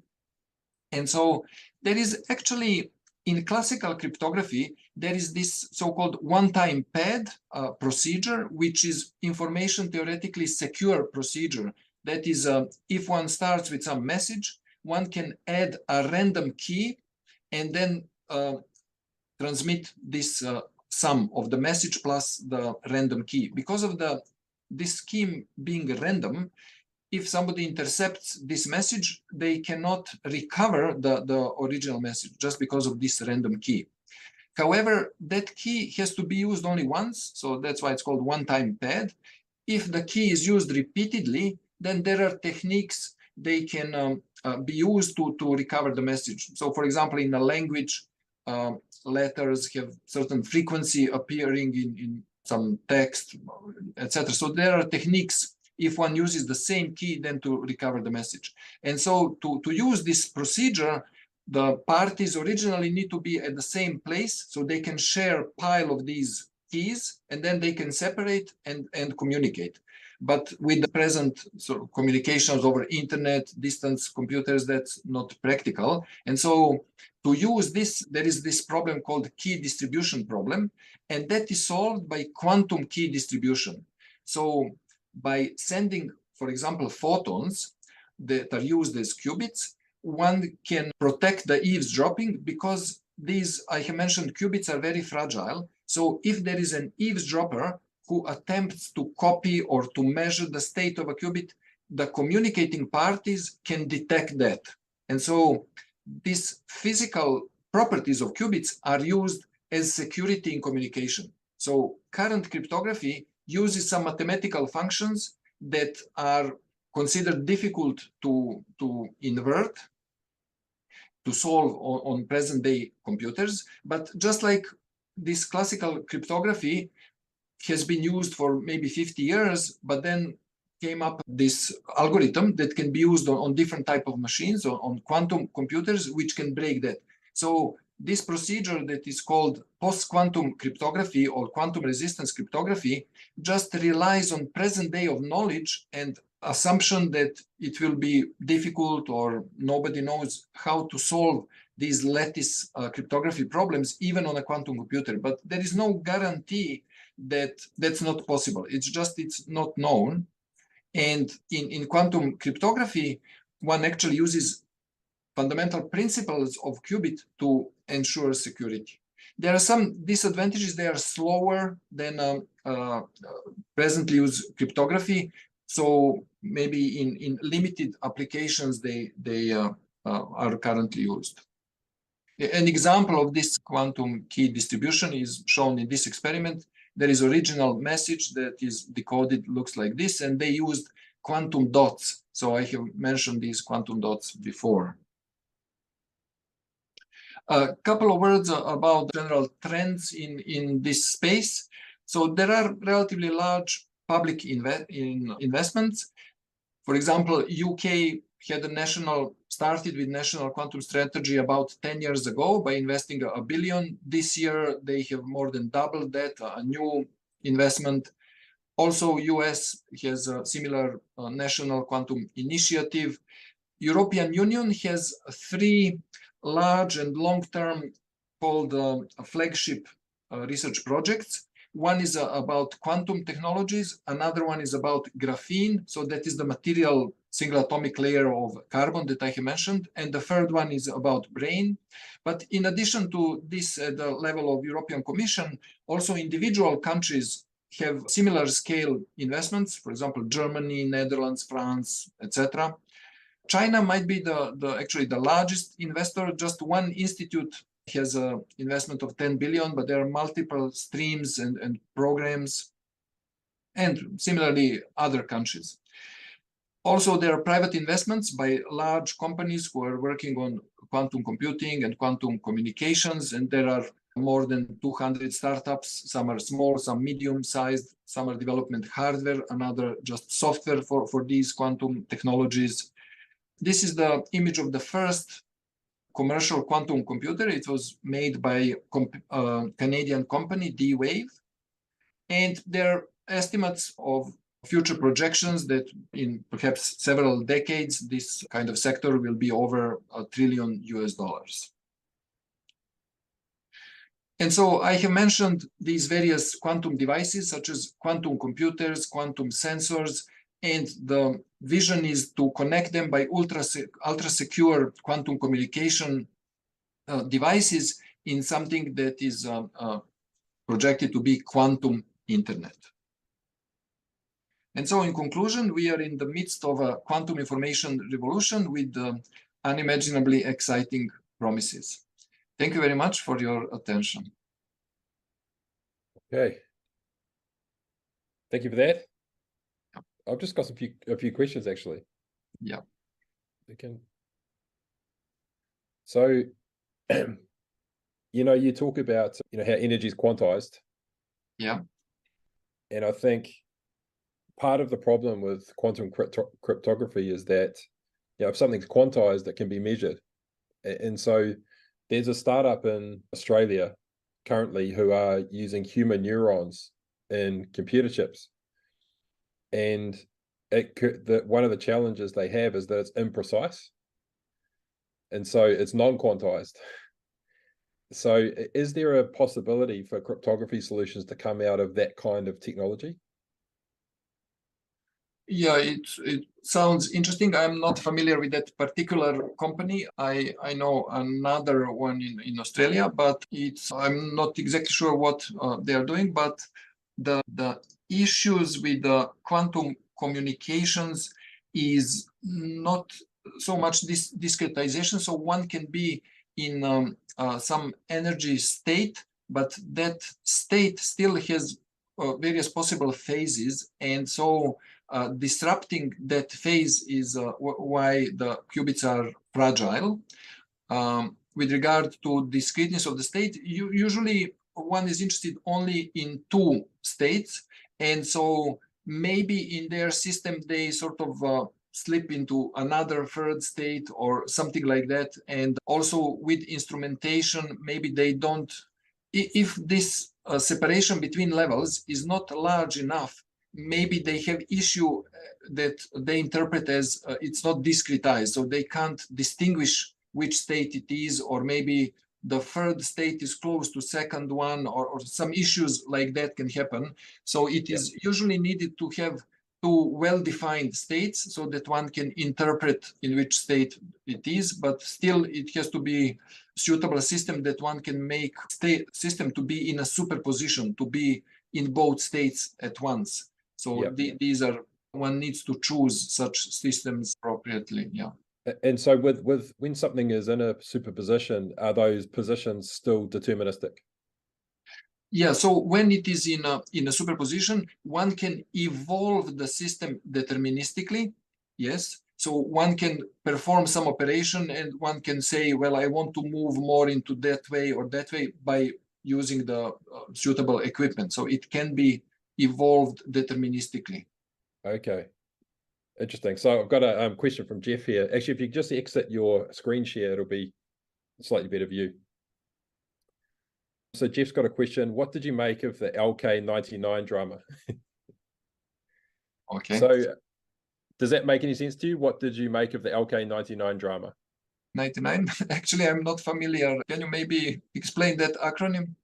And so there is actually, in classical cryptography, there is this so-called one-time pad procedure, which is information theoretically secure procedure. That is, if one starts with some message, one can add a random key and then transmit this sum of the message plus the random key. Because of this scheme being random, if somebody intercepts this message, they cannot recover the original message just because of this random key. However, that key has to be used only once, so that's why it's called one-time pad. If the key is used repeatedly, then there are techniques they can be used to recover the message. So, for example, in a language, letters have certain frequency appearing in some text, etc. So there are techniques if one uses the same key then to recover the message. And so to use this procedure, the parties originally need to be at the same place so they can share a pile of these keys and then they can separate and communicate. But with the present sort of communications over internet, distance computers, that's not practical. And so to use this, there is this problem called key distribution problem, and that is solved by quantum key distribution. So by sending, for example, photons that are used as qubits, one can protect the eavesdropping because these, I have mentioned, qubits are very fragile. So if there is an eavesdropper who attempts to copy or to measure the state of a qubit, the communicating parties can detect that. And so these physical properties of qubits are used as security in communication. So current cryptography uses some mathematical functions that are considered difficult to invert, to solve on present-day computers. But just like this classical cryptography has been used for maybe 50 years, but then came up this algorithm that can be used on different type of machines, on quantum computers, which can break that. So this procedure that is called post-quantum cryptography or quantum resistance cryptography just relies on present day of knowledge and assumption that it will be difficult or nobody knows how to solve these lattice cryptography problems even on a quantum computer. But there is no guarantee that that's not possible. It's just it's not known. And in quantum cryptography, one actually uses fundamental principles of qubit to ensure security. There are some disadvantages. They are slower than presently used cryptography. So maybe in limited applications, they are currently used. An example of this quantum key distribution is shown in this experiment. There is original message that is decoded, looks like this, and they used quantum dots. So I have mentioned these quantum dots before. A couple of words about general trends in this space. So there are relatively large public investments. For example, UK started with national quantum strategy about 10 years ago by investing $1 billion. This year, they have more than doubled that, a new investment. Also, US has a similar national quantum initiative. European Union has 3 large and long-term called flagship research projects. One is about quantum technologies. Another one is about graphene. So that is the material single atomic layer of carbon that I have mentioned. And the third one is about brain. But in addition to this, at the level of European Commission, also individual countries have similar scale investments. For example, Germany, Netherlands, France, etc. China might be actually the largest investor. Just one institute has an investment of 10 billion, but there are multiple streams and programs, and similarly other countries. Also, there are private investments by large companies who are working on quantum computing and quantum communications, and there are more than 200 startups. Some are small, some medium-sized, some are development hardware, another just software for these quantum technologies. This is the image of the first commercial quantum computer. It was made by a Canadian company, D-Wave. And there are estimates of future projections that in perhaps several decades, this kind of sector will be over $1 trillion. And so I have mentioned these various quantum devices, such as quantum computers, quantum sensors, and the vision is to connect them by ultra secure quantum communication devices in something that is projected to be quantum internet. And so in conclusion, we are in the midst of a quantum information revolution with unimaginably exciting promises. Thank you very much for your attention. Okay. Thank you for that. I've just got a few questions actually. Yeah. So, you talk about how energy is quantized. Yeah. And I think part of the problem with quantum cryptography is that if something's quantized, it can be measured. And so there's a startup in Australia currently who are using human neurons in computer chips. And one of the challenges they have is that it's imprecise. And so it's non-quantized. So is there a possibility for cryptography solutions to come out of that kind of technology? Yeah, it sounds interesting. I'm not familiar with that particular company. I know another one in Australia, but I'm not exactly sure what they are doing. But the issues with the quantum communications is not so much this discretization. So one can be in some energy state, but that state still has various possible phases, and so disrupting that phase is why the qubits are fragile. With regard to discreteness of the state, usually one is interested only in two states, and so maybe in their system they sort of slip into another third state or something like that. And also with instrumentation, maybe they don't, if this separation between levels is not large enough, maybe they have issue that they interpret as it's not discretized, so they can't distinguish which state it is, or maybe the third state is close to second one, or some issues like that can happen. So it is usually needed to have two well-defined states so that one can interpret in which state it is, but still it has to be suitable system that one can make state system to be in a superposition, to be in both states at once. So these are, one needs to choose such systems appropriately. Yeah. And so with when something is in a superposition, are those positions still deterministic? Yeah, so when it is in a superposition, one can evolve the system deterministically. Yes. So one can perform some operation and one can say, well, I want to move more into that way or that way by using the suitable equipment. So it can be evolved deterministically. Okay. Interesting. So I've got a question from Jeff here. Actually, if you just exit your screen share, it'll be a slightly better view. So Jeff's got a question. What did you make of the LK99 drama? Okay. So does that make any sense to you? What did you make of the LK99 drama? 99? Actually, I'm not familiar. Can you maybe explain that acronym?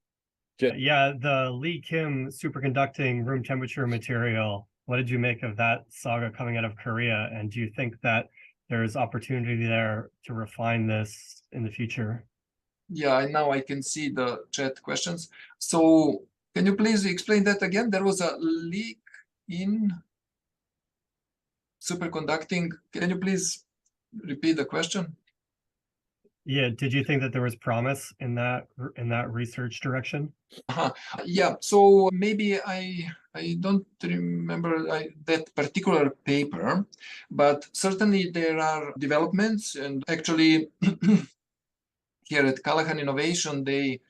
Yeah, the Lee Kim superconducting room temperature material. What did you make of that saga coming out of Korea? And do you think that there's opportunity there to refine this in the future? Yeah, now I can see the chat questions. So can you please explain that again? There was a leak in superconducting. Can you please repeat the question? Yeah, did you think that there was promise in that research direction? Yeah, so maybe I don't remember that particular paper, but certainly there are developments, and actually here at Callahan Innovation, they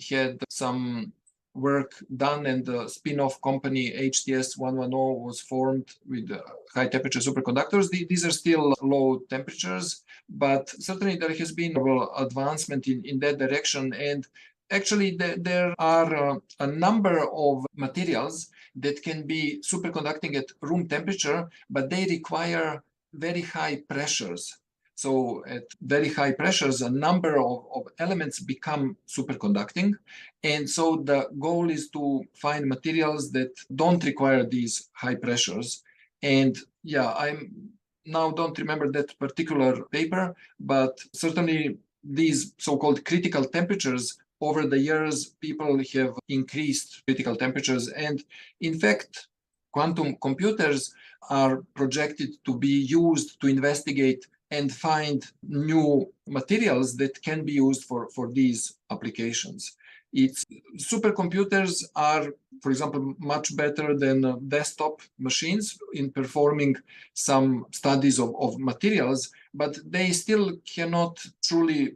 had some work done, and the spin-off company HTS 110 was formed with high temperature superconductors. These are still low temperatures, but certainly there has been advancement in that direction. And actually there are a number of materials that can be superconducting at room temperature, but they require very high pressures. So at very high pressures, a number of elements become superconducting. And so the goal is to find materials that don't require these high pressures. And yeah, I'm now don't remember that particular paper, but certainly these so-called critical temperatures, over the years, people have increased critical temperatures. And in fact, quantum computers are projected to be used to investigate and find new materials that can be used for these applications. Supercomputers are, for example, much better than desktop machines in performing some studies of materials, but they still cannot truly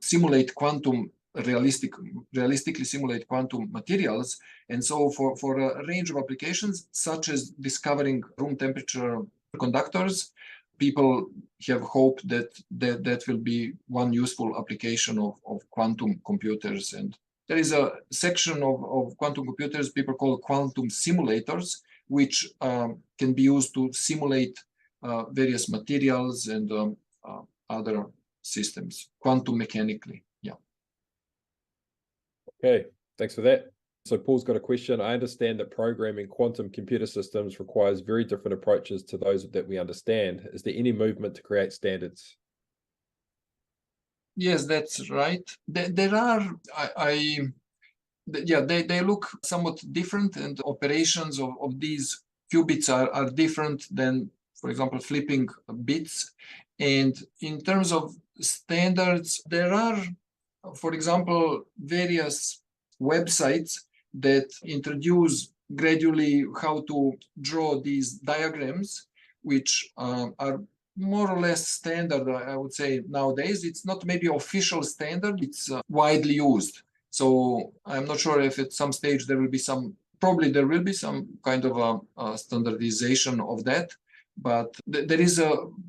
simulate quantum realistically simulate quantum materials. And so for a range of applications, such as discovering room temperature conductors, people have hope that will be one useful application of quantum computers. And there is a section of quantum computers people call quantum simulators, which can be used to simulate various materials and other systems, quantum mechanically. Yeah. Okay, thanks for that. So Paul's got a question. I understand that programming quantum computer systems requires very different approaches to those that we understand. Is there any movement to create standards? Yes, that's right. There are, they look somewhat different, and operations of these qubits are different than, for example, flipping bits. And in terms of standards, there are, for example, various websites that introduce gradually how to draw these diagrams, which are more or less standard, I would say, nowadays. It's not maybe official standard, it's widely used. So I'm not sure if at some stage there will be probably there will be some kind of a standardization of that. But there is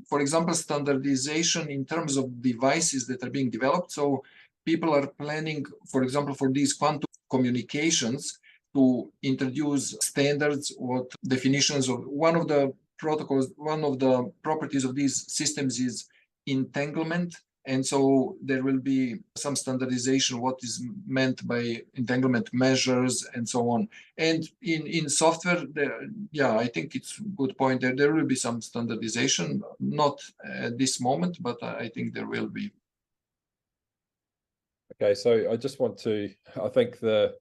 for example, standardization in terms of devices that are being developed. So people are planning, for example, for these quantum communications to introduce standards, what definitions of one of the protocols, one of the properties of these systems is entanglement. And so there will be some standardization, what is meant by entanglement measures and so on. And in software, I think it's a good point. There will be some standardization, not at this moment, but I think there will be. Okay, so I just want to, I think the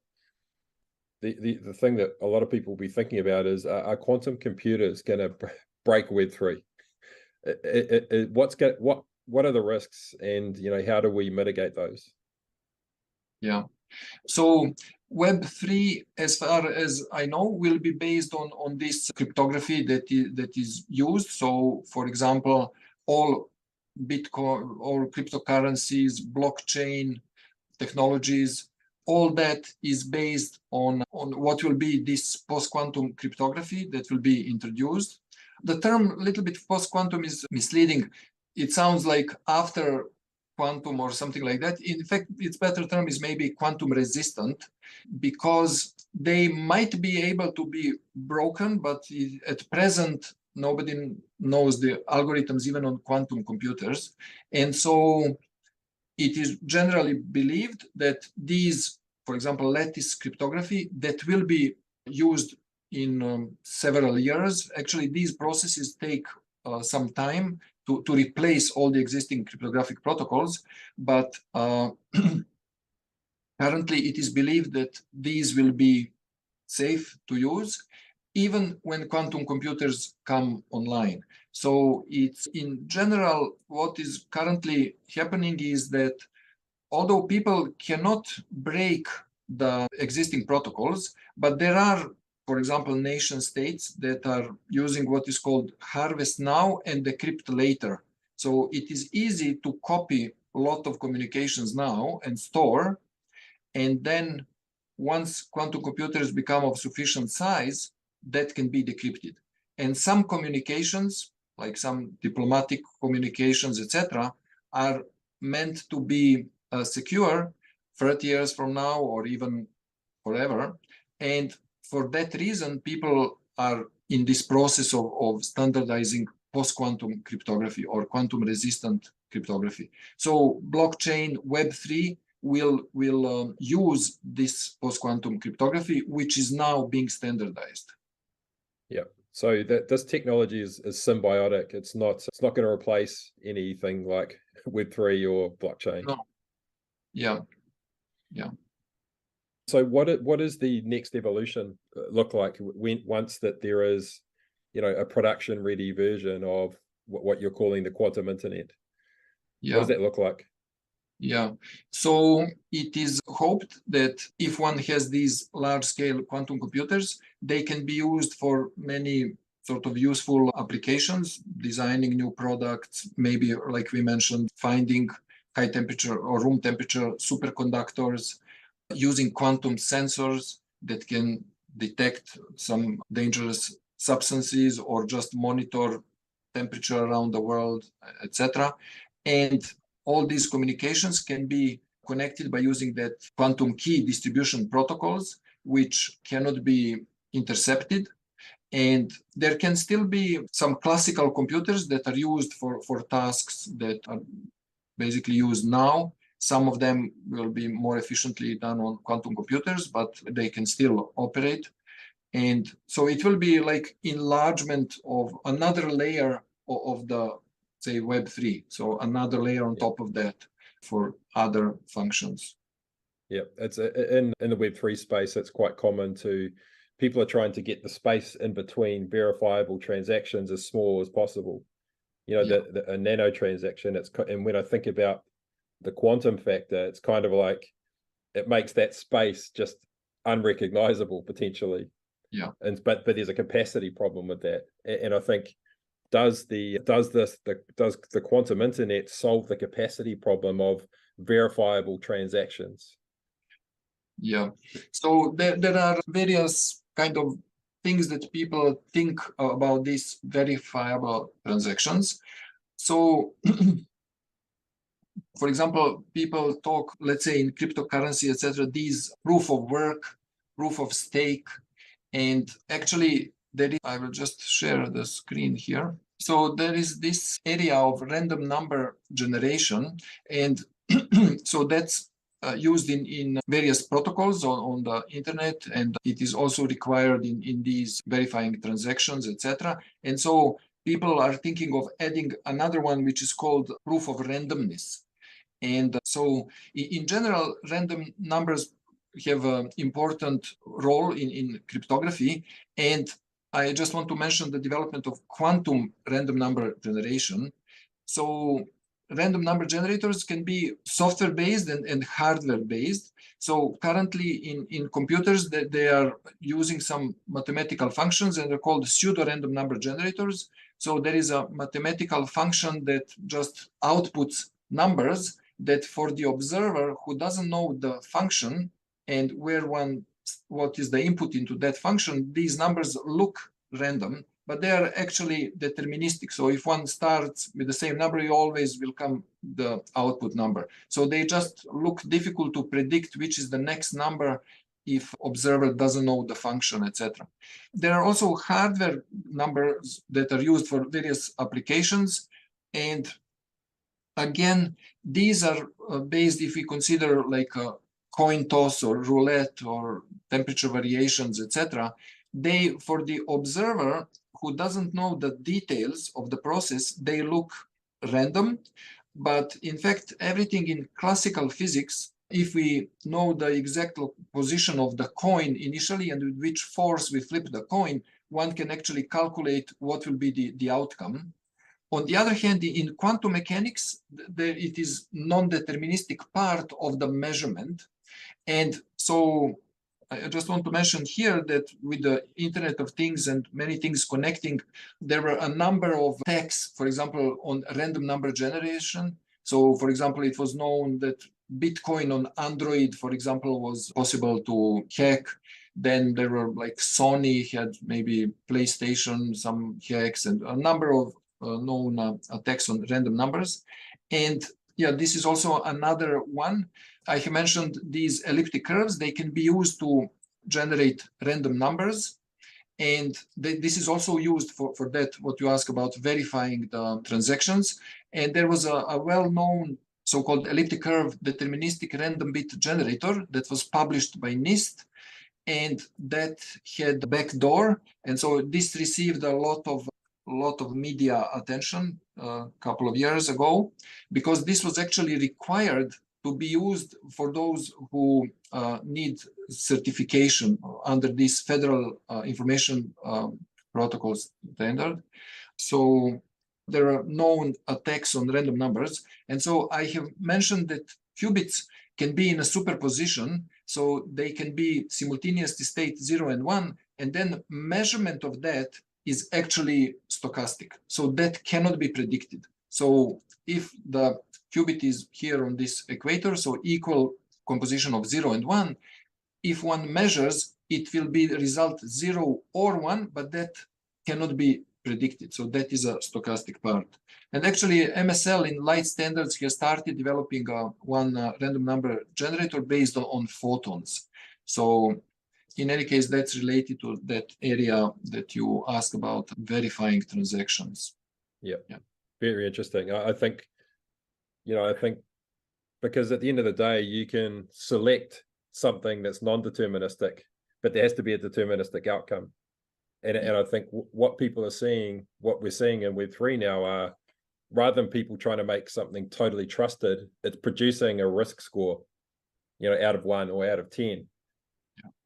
thing that a lot of people will be thinking about is, are quantum computers going to break Web3? What are the risks, and how do we mitigate those? Yeah, so Web3, as far as I know, will be based on this cryptography that is used. So, for example, all Bitcoin, all cryptocurrencies, blockchain technologies, all that is based on what will be this post-quantum cryptography that will be introduced. The term a little bit post-quantum is misleading. It sounds like after quantum or something like that. In fact, its better term is maybe quantum resistant, because they might be able to be broken, but at present, nobody knows the algorithms even on quantum computers. And so it is generally believed that these, for example, lattice cryptography that will be used in several years. Actually, these processes take some time to replace all the existing cryptographic protocols, but currently it is believed that these will be safe to use even when quantum computers come online. So it's in general, what is currently happening is that although people cannot break the existing protocols, but there are, for example, nation states that are using what is called harvest now and decrypt later. So it is easy to copy a lot of communications now and store, and then once quantum computers become of sufficient size, that can be decrypted. And some communications, like some diplomatic communications, etc., are meant to be secure 30 years from now or even forever. And for that reason, people are in this process of standardizing post-quantum cryptography or quantum-resistant cryptography. So blockchain Web3 will use this post-quantum cryptography, which is now being standardized. Yeah. So this technology is symbiotic. It's not going to replace anything like Web3 or blockchain. No. Yeah. Yeah. So what is the next evolution look like once that there is, a production ready version of what you're calling the quantum internet? Yeah. What does that look like? Yeah, so it is hoped that if one has these large-scale quantum computers, they can be used for many sort of useful applications, designing new products, maybe like we mentioned, finding high temperature or room temperature superconductors, using quantum sensors that can detect some dangerous substances or just monitor temperature around the world, etc. And all these communications can be connected by using that quantum key distribution protocols, which cannot be intercepted. And there can still be some classical computers that are used for tasks that are basically used now. Some of them will be more efficiently done on quantum computers, but they can still operate. And so it will be like enlargement of another layer of the, say, Web3. So another layer on top of that for other functions. Yeah, it's in the Web3 space, it's quite common to people are trying to get the space in between verifiable transactions as small as possible. A nano transaction, and when I think about the quantum factor, it's kind of like it makes that space just unrecognizable potentially. Yeah. But there's a capacity problem with that. And I think does the quantum internet solve the capacity problem of verifiable transactions? Yeah. So there are various kind of things that people think about these verifiable transactions. So for example, people talk, let's say in cryptocurrency, etc., these proof of work, proof of stake, and actually I will just share the screen here. So there is this area of random number generation, and so that's used in various protocols on the internet, and it is also required in these verifying transactions, etc. And so people are thinking of adding another one, which is called proof of randomness. And so in general, random numbers have an important role in cryptography. And I just want to mention the development of quantum random number generation. So random number generators can be software-based and hardware-based. So currently in computers, they are using some mathematical functions, and they're called pseudo-random number generators. So there is a mathematical function that just outputs numbers that for the observer who doesn't know the function and what is the input into that function, these numbers look random, but they are actually deterministic. So if one starts with the same number, you always will come the output number. So they just look difficult to predict which is the next number if observer doesn't know the function, etc. There are also hardware numbers that are used for various applications. And again, these are based, if we consider like a coin toss or roulette or temperature variations, etc. They, for the observer who doesn't know the details of the process, they look random. But in fact, everything in classical physics, if we know the exact position of the coin initially and with which force we flip the coin, one can actually calculate what will be the outcome. On the other hand, in quantum mechanics, it is non-deterministic part of the measurement. And so I just want to mention here that with the Internet of Things and many things connecting, there were a number of attacks, for example, on random number generation. So, for example, it was known that Bitcoin on Android, for example, was possible to hack. Then there were like Sony had maybe PlayStation, some hacks, and a number of known attacks on random numbers. And yeah, this is also another one. I have mentioned these elliptic curves. They can be used to generate random numbers. And this is also used for that, what you ask about verifying the transactions. And there was a well-known so-called elliptic curve deterministic random bit generator that was published by NIST, and that had a backdoor. And so this received a lot of media attention a couple of years ago, because this was actually required to be used for those who need certification under this federal information protocol standard. So there are known attacks on random numbers. And so I have mentioned that qubits can be in a superposition, so they can be simultaneously state 0 and 1, and then measurement of that is actually stochastic. So that cannot be predicted. So if the qubit is here on this equator, so equal composition of 0 and 1, if one measures, it will be the result 0 or 1, but that cannot be predicted. So that is a stochastic part. And actually, MSL in light standards has started developing one random number generator based on photons. So in any case, that's related to that area that you asked about, verifying transactions. Yeah. Very interesting. I think, because at the end of the day, you can select something that's non-deterministic, but there has to be a deterministic outcome. And I think what people are seeing, what we're seeing in Web3 now are, rather than people trying to make something totally trusted, it's producing a risk score, out of 1 or out of 10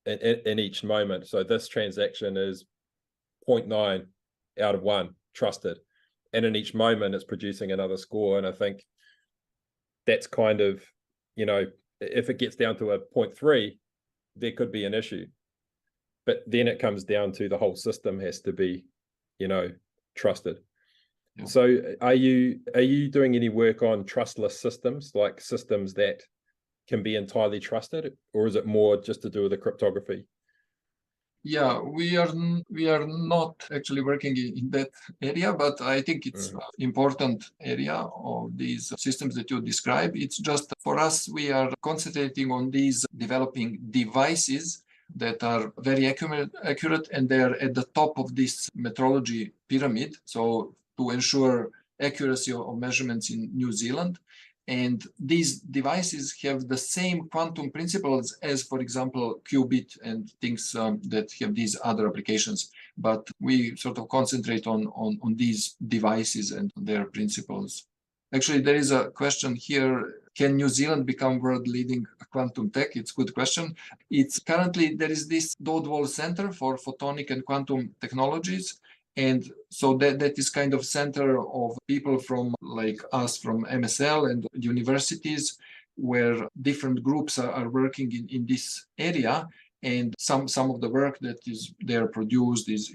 in each moment. So this transaction is 0.9 out of 1 trusted. And in each moment, it's producing another score. And I think that's kind of, if it gets down to a 0.3, there could be an issue. But then it comes down to the whole system has to be, trusted. Yeah. So are you doing any work on trustless systems, like systems that can be entirely trusted, or is it more just to do with the cryptography? Yeah, we are not actually working in that area, but I think it's an important area of these systems that you describe. It's just for us, we are concentrating on these developing devices that are very accurate, and they are at the top of this metrology pyramid. So to ensure accuracy of measurements in New Zealand. And these devices have the same quantum principles as, for example, qubit and things that have these other applications. But we sort of concentrate on these devices and their principles. Actually, there is a question here. Can New Zealand become world leading quantum tech? It's a good question. It's currently, there is this Dodwell Center for Photonic and Quantum Technologies. And so that is kind of center of people from like us from MSL and universities, where different groups are working in this area. And some of the work that is there produced is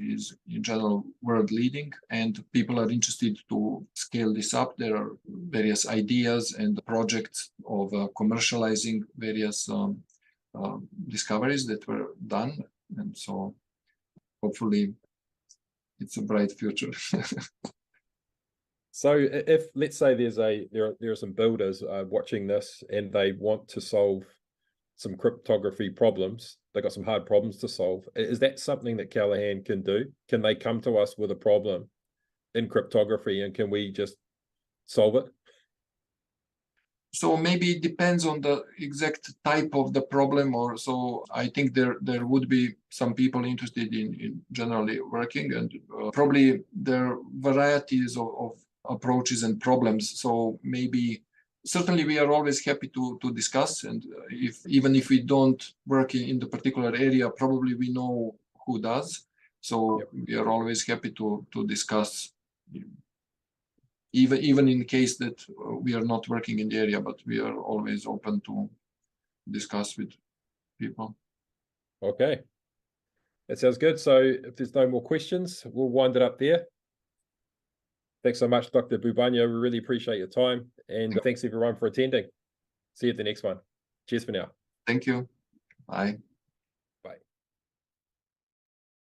in general world leading, and people are interested to scale this up. There are various ideas and projects of commercializing various discoveries that were done. And so hopefully it's a bright future. So if, let's say there are some builders watching this and they want to solve some cryptography problems, they've got some hard problems to solve. Is that something that Callahan can do? Can they come to us with a problem in cryptography and can we just solve it? So maybe it depends on the exact type of the problem, or so I think there would be some people interested in generally working, and probably there are varieties of approaches and problems. So maybe certainly we are always happy to discuss, and even if we don't work in the particular area, probably we know who does. So we are always happy to discuss. Even in case that we are not working in the area, but we are always open to discuss with people. Okay, that sounds good. So if there's no more questions, we'll wind it up there. Thanks so much, Dr. Bubanja. We really appreciate your time, and thanks everyone for attending. See you at the next one. Cheers for now. Thank you. Bye.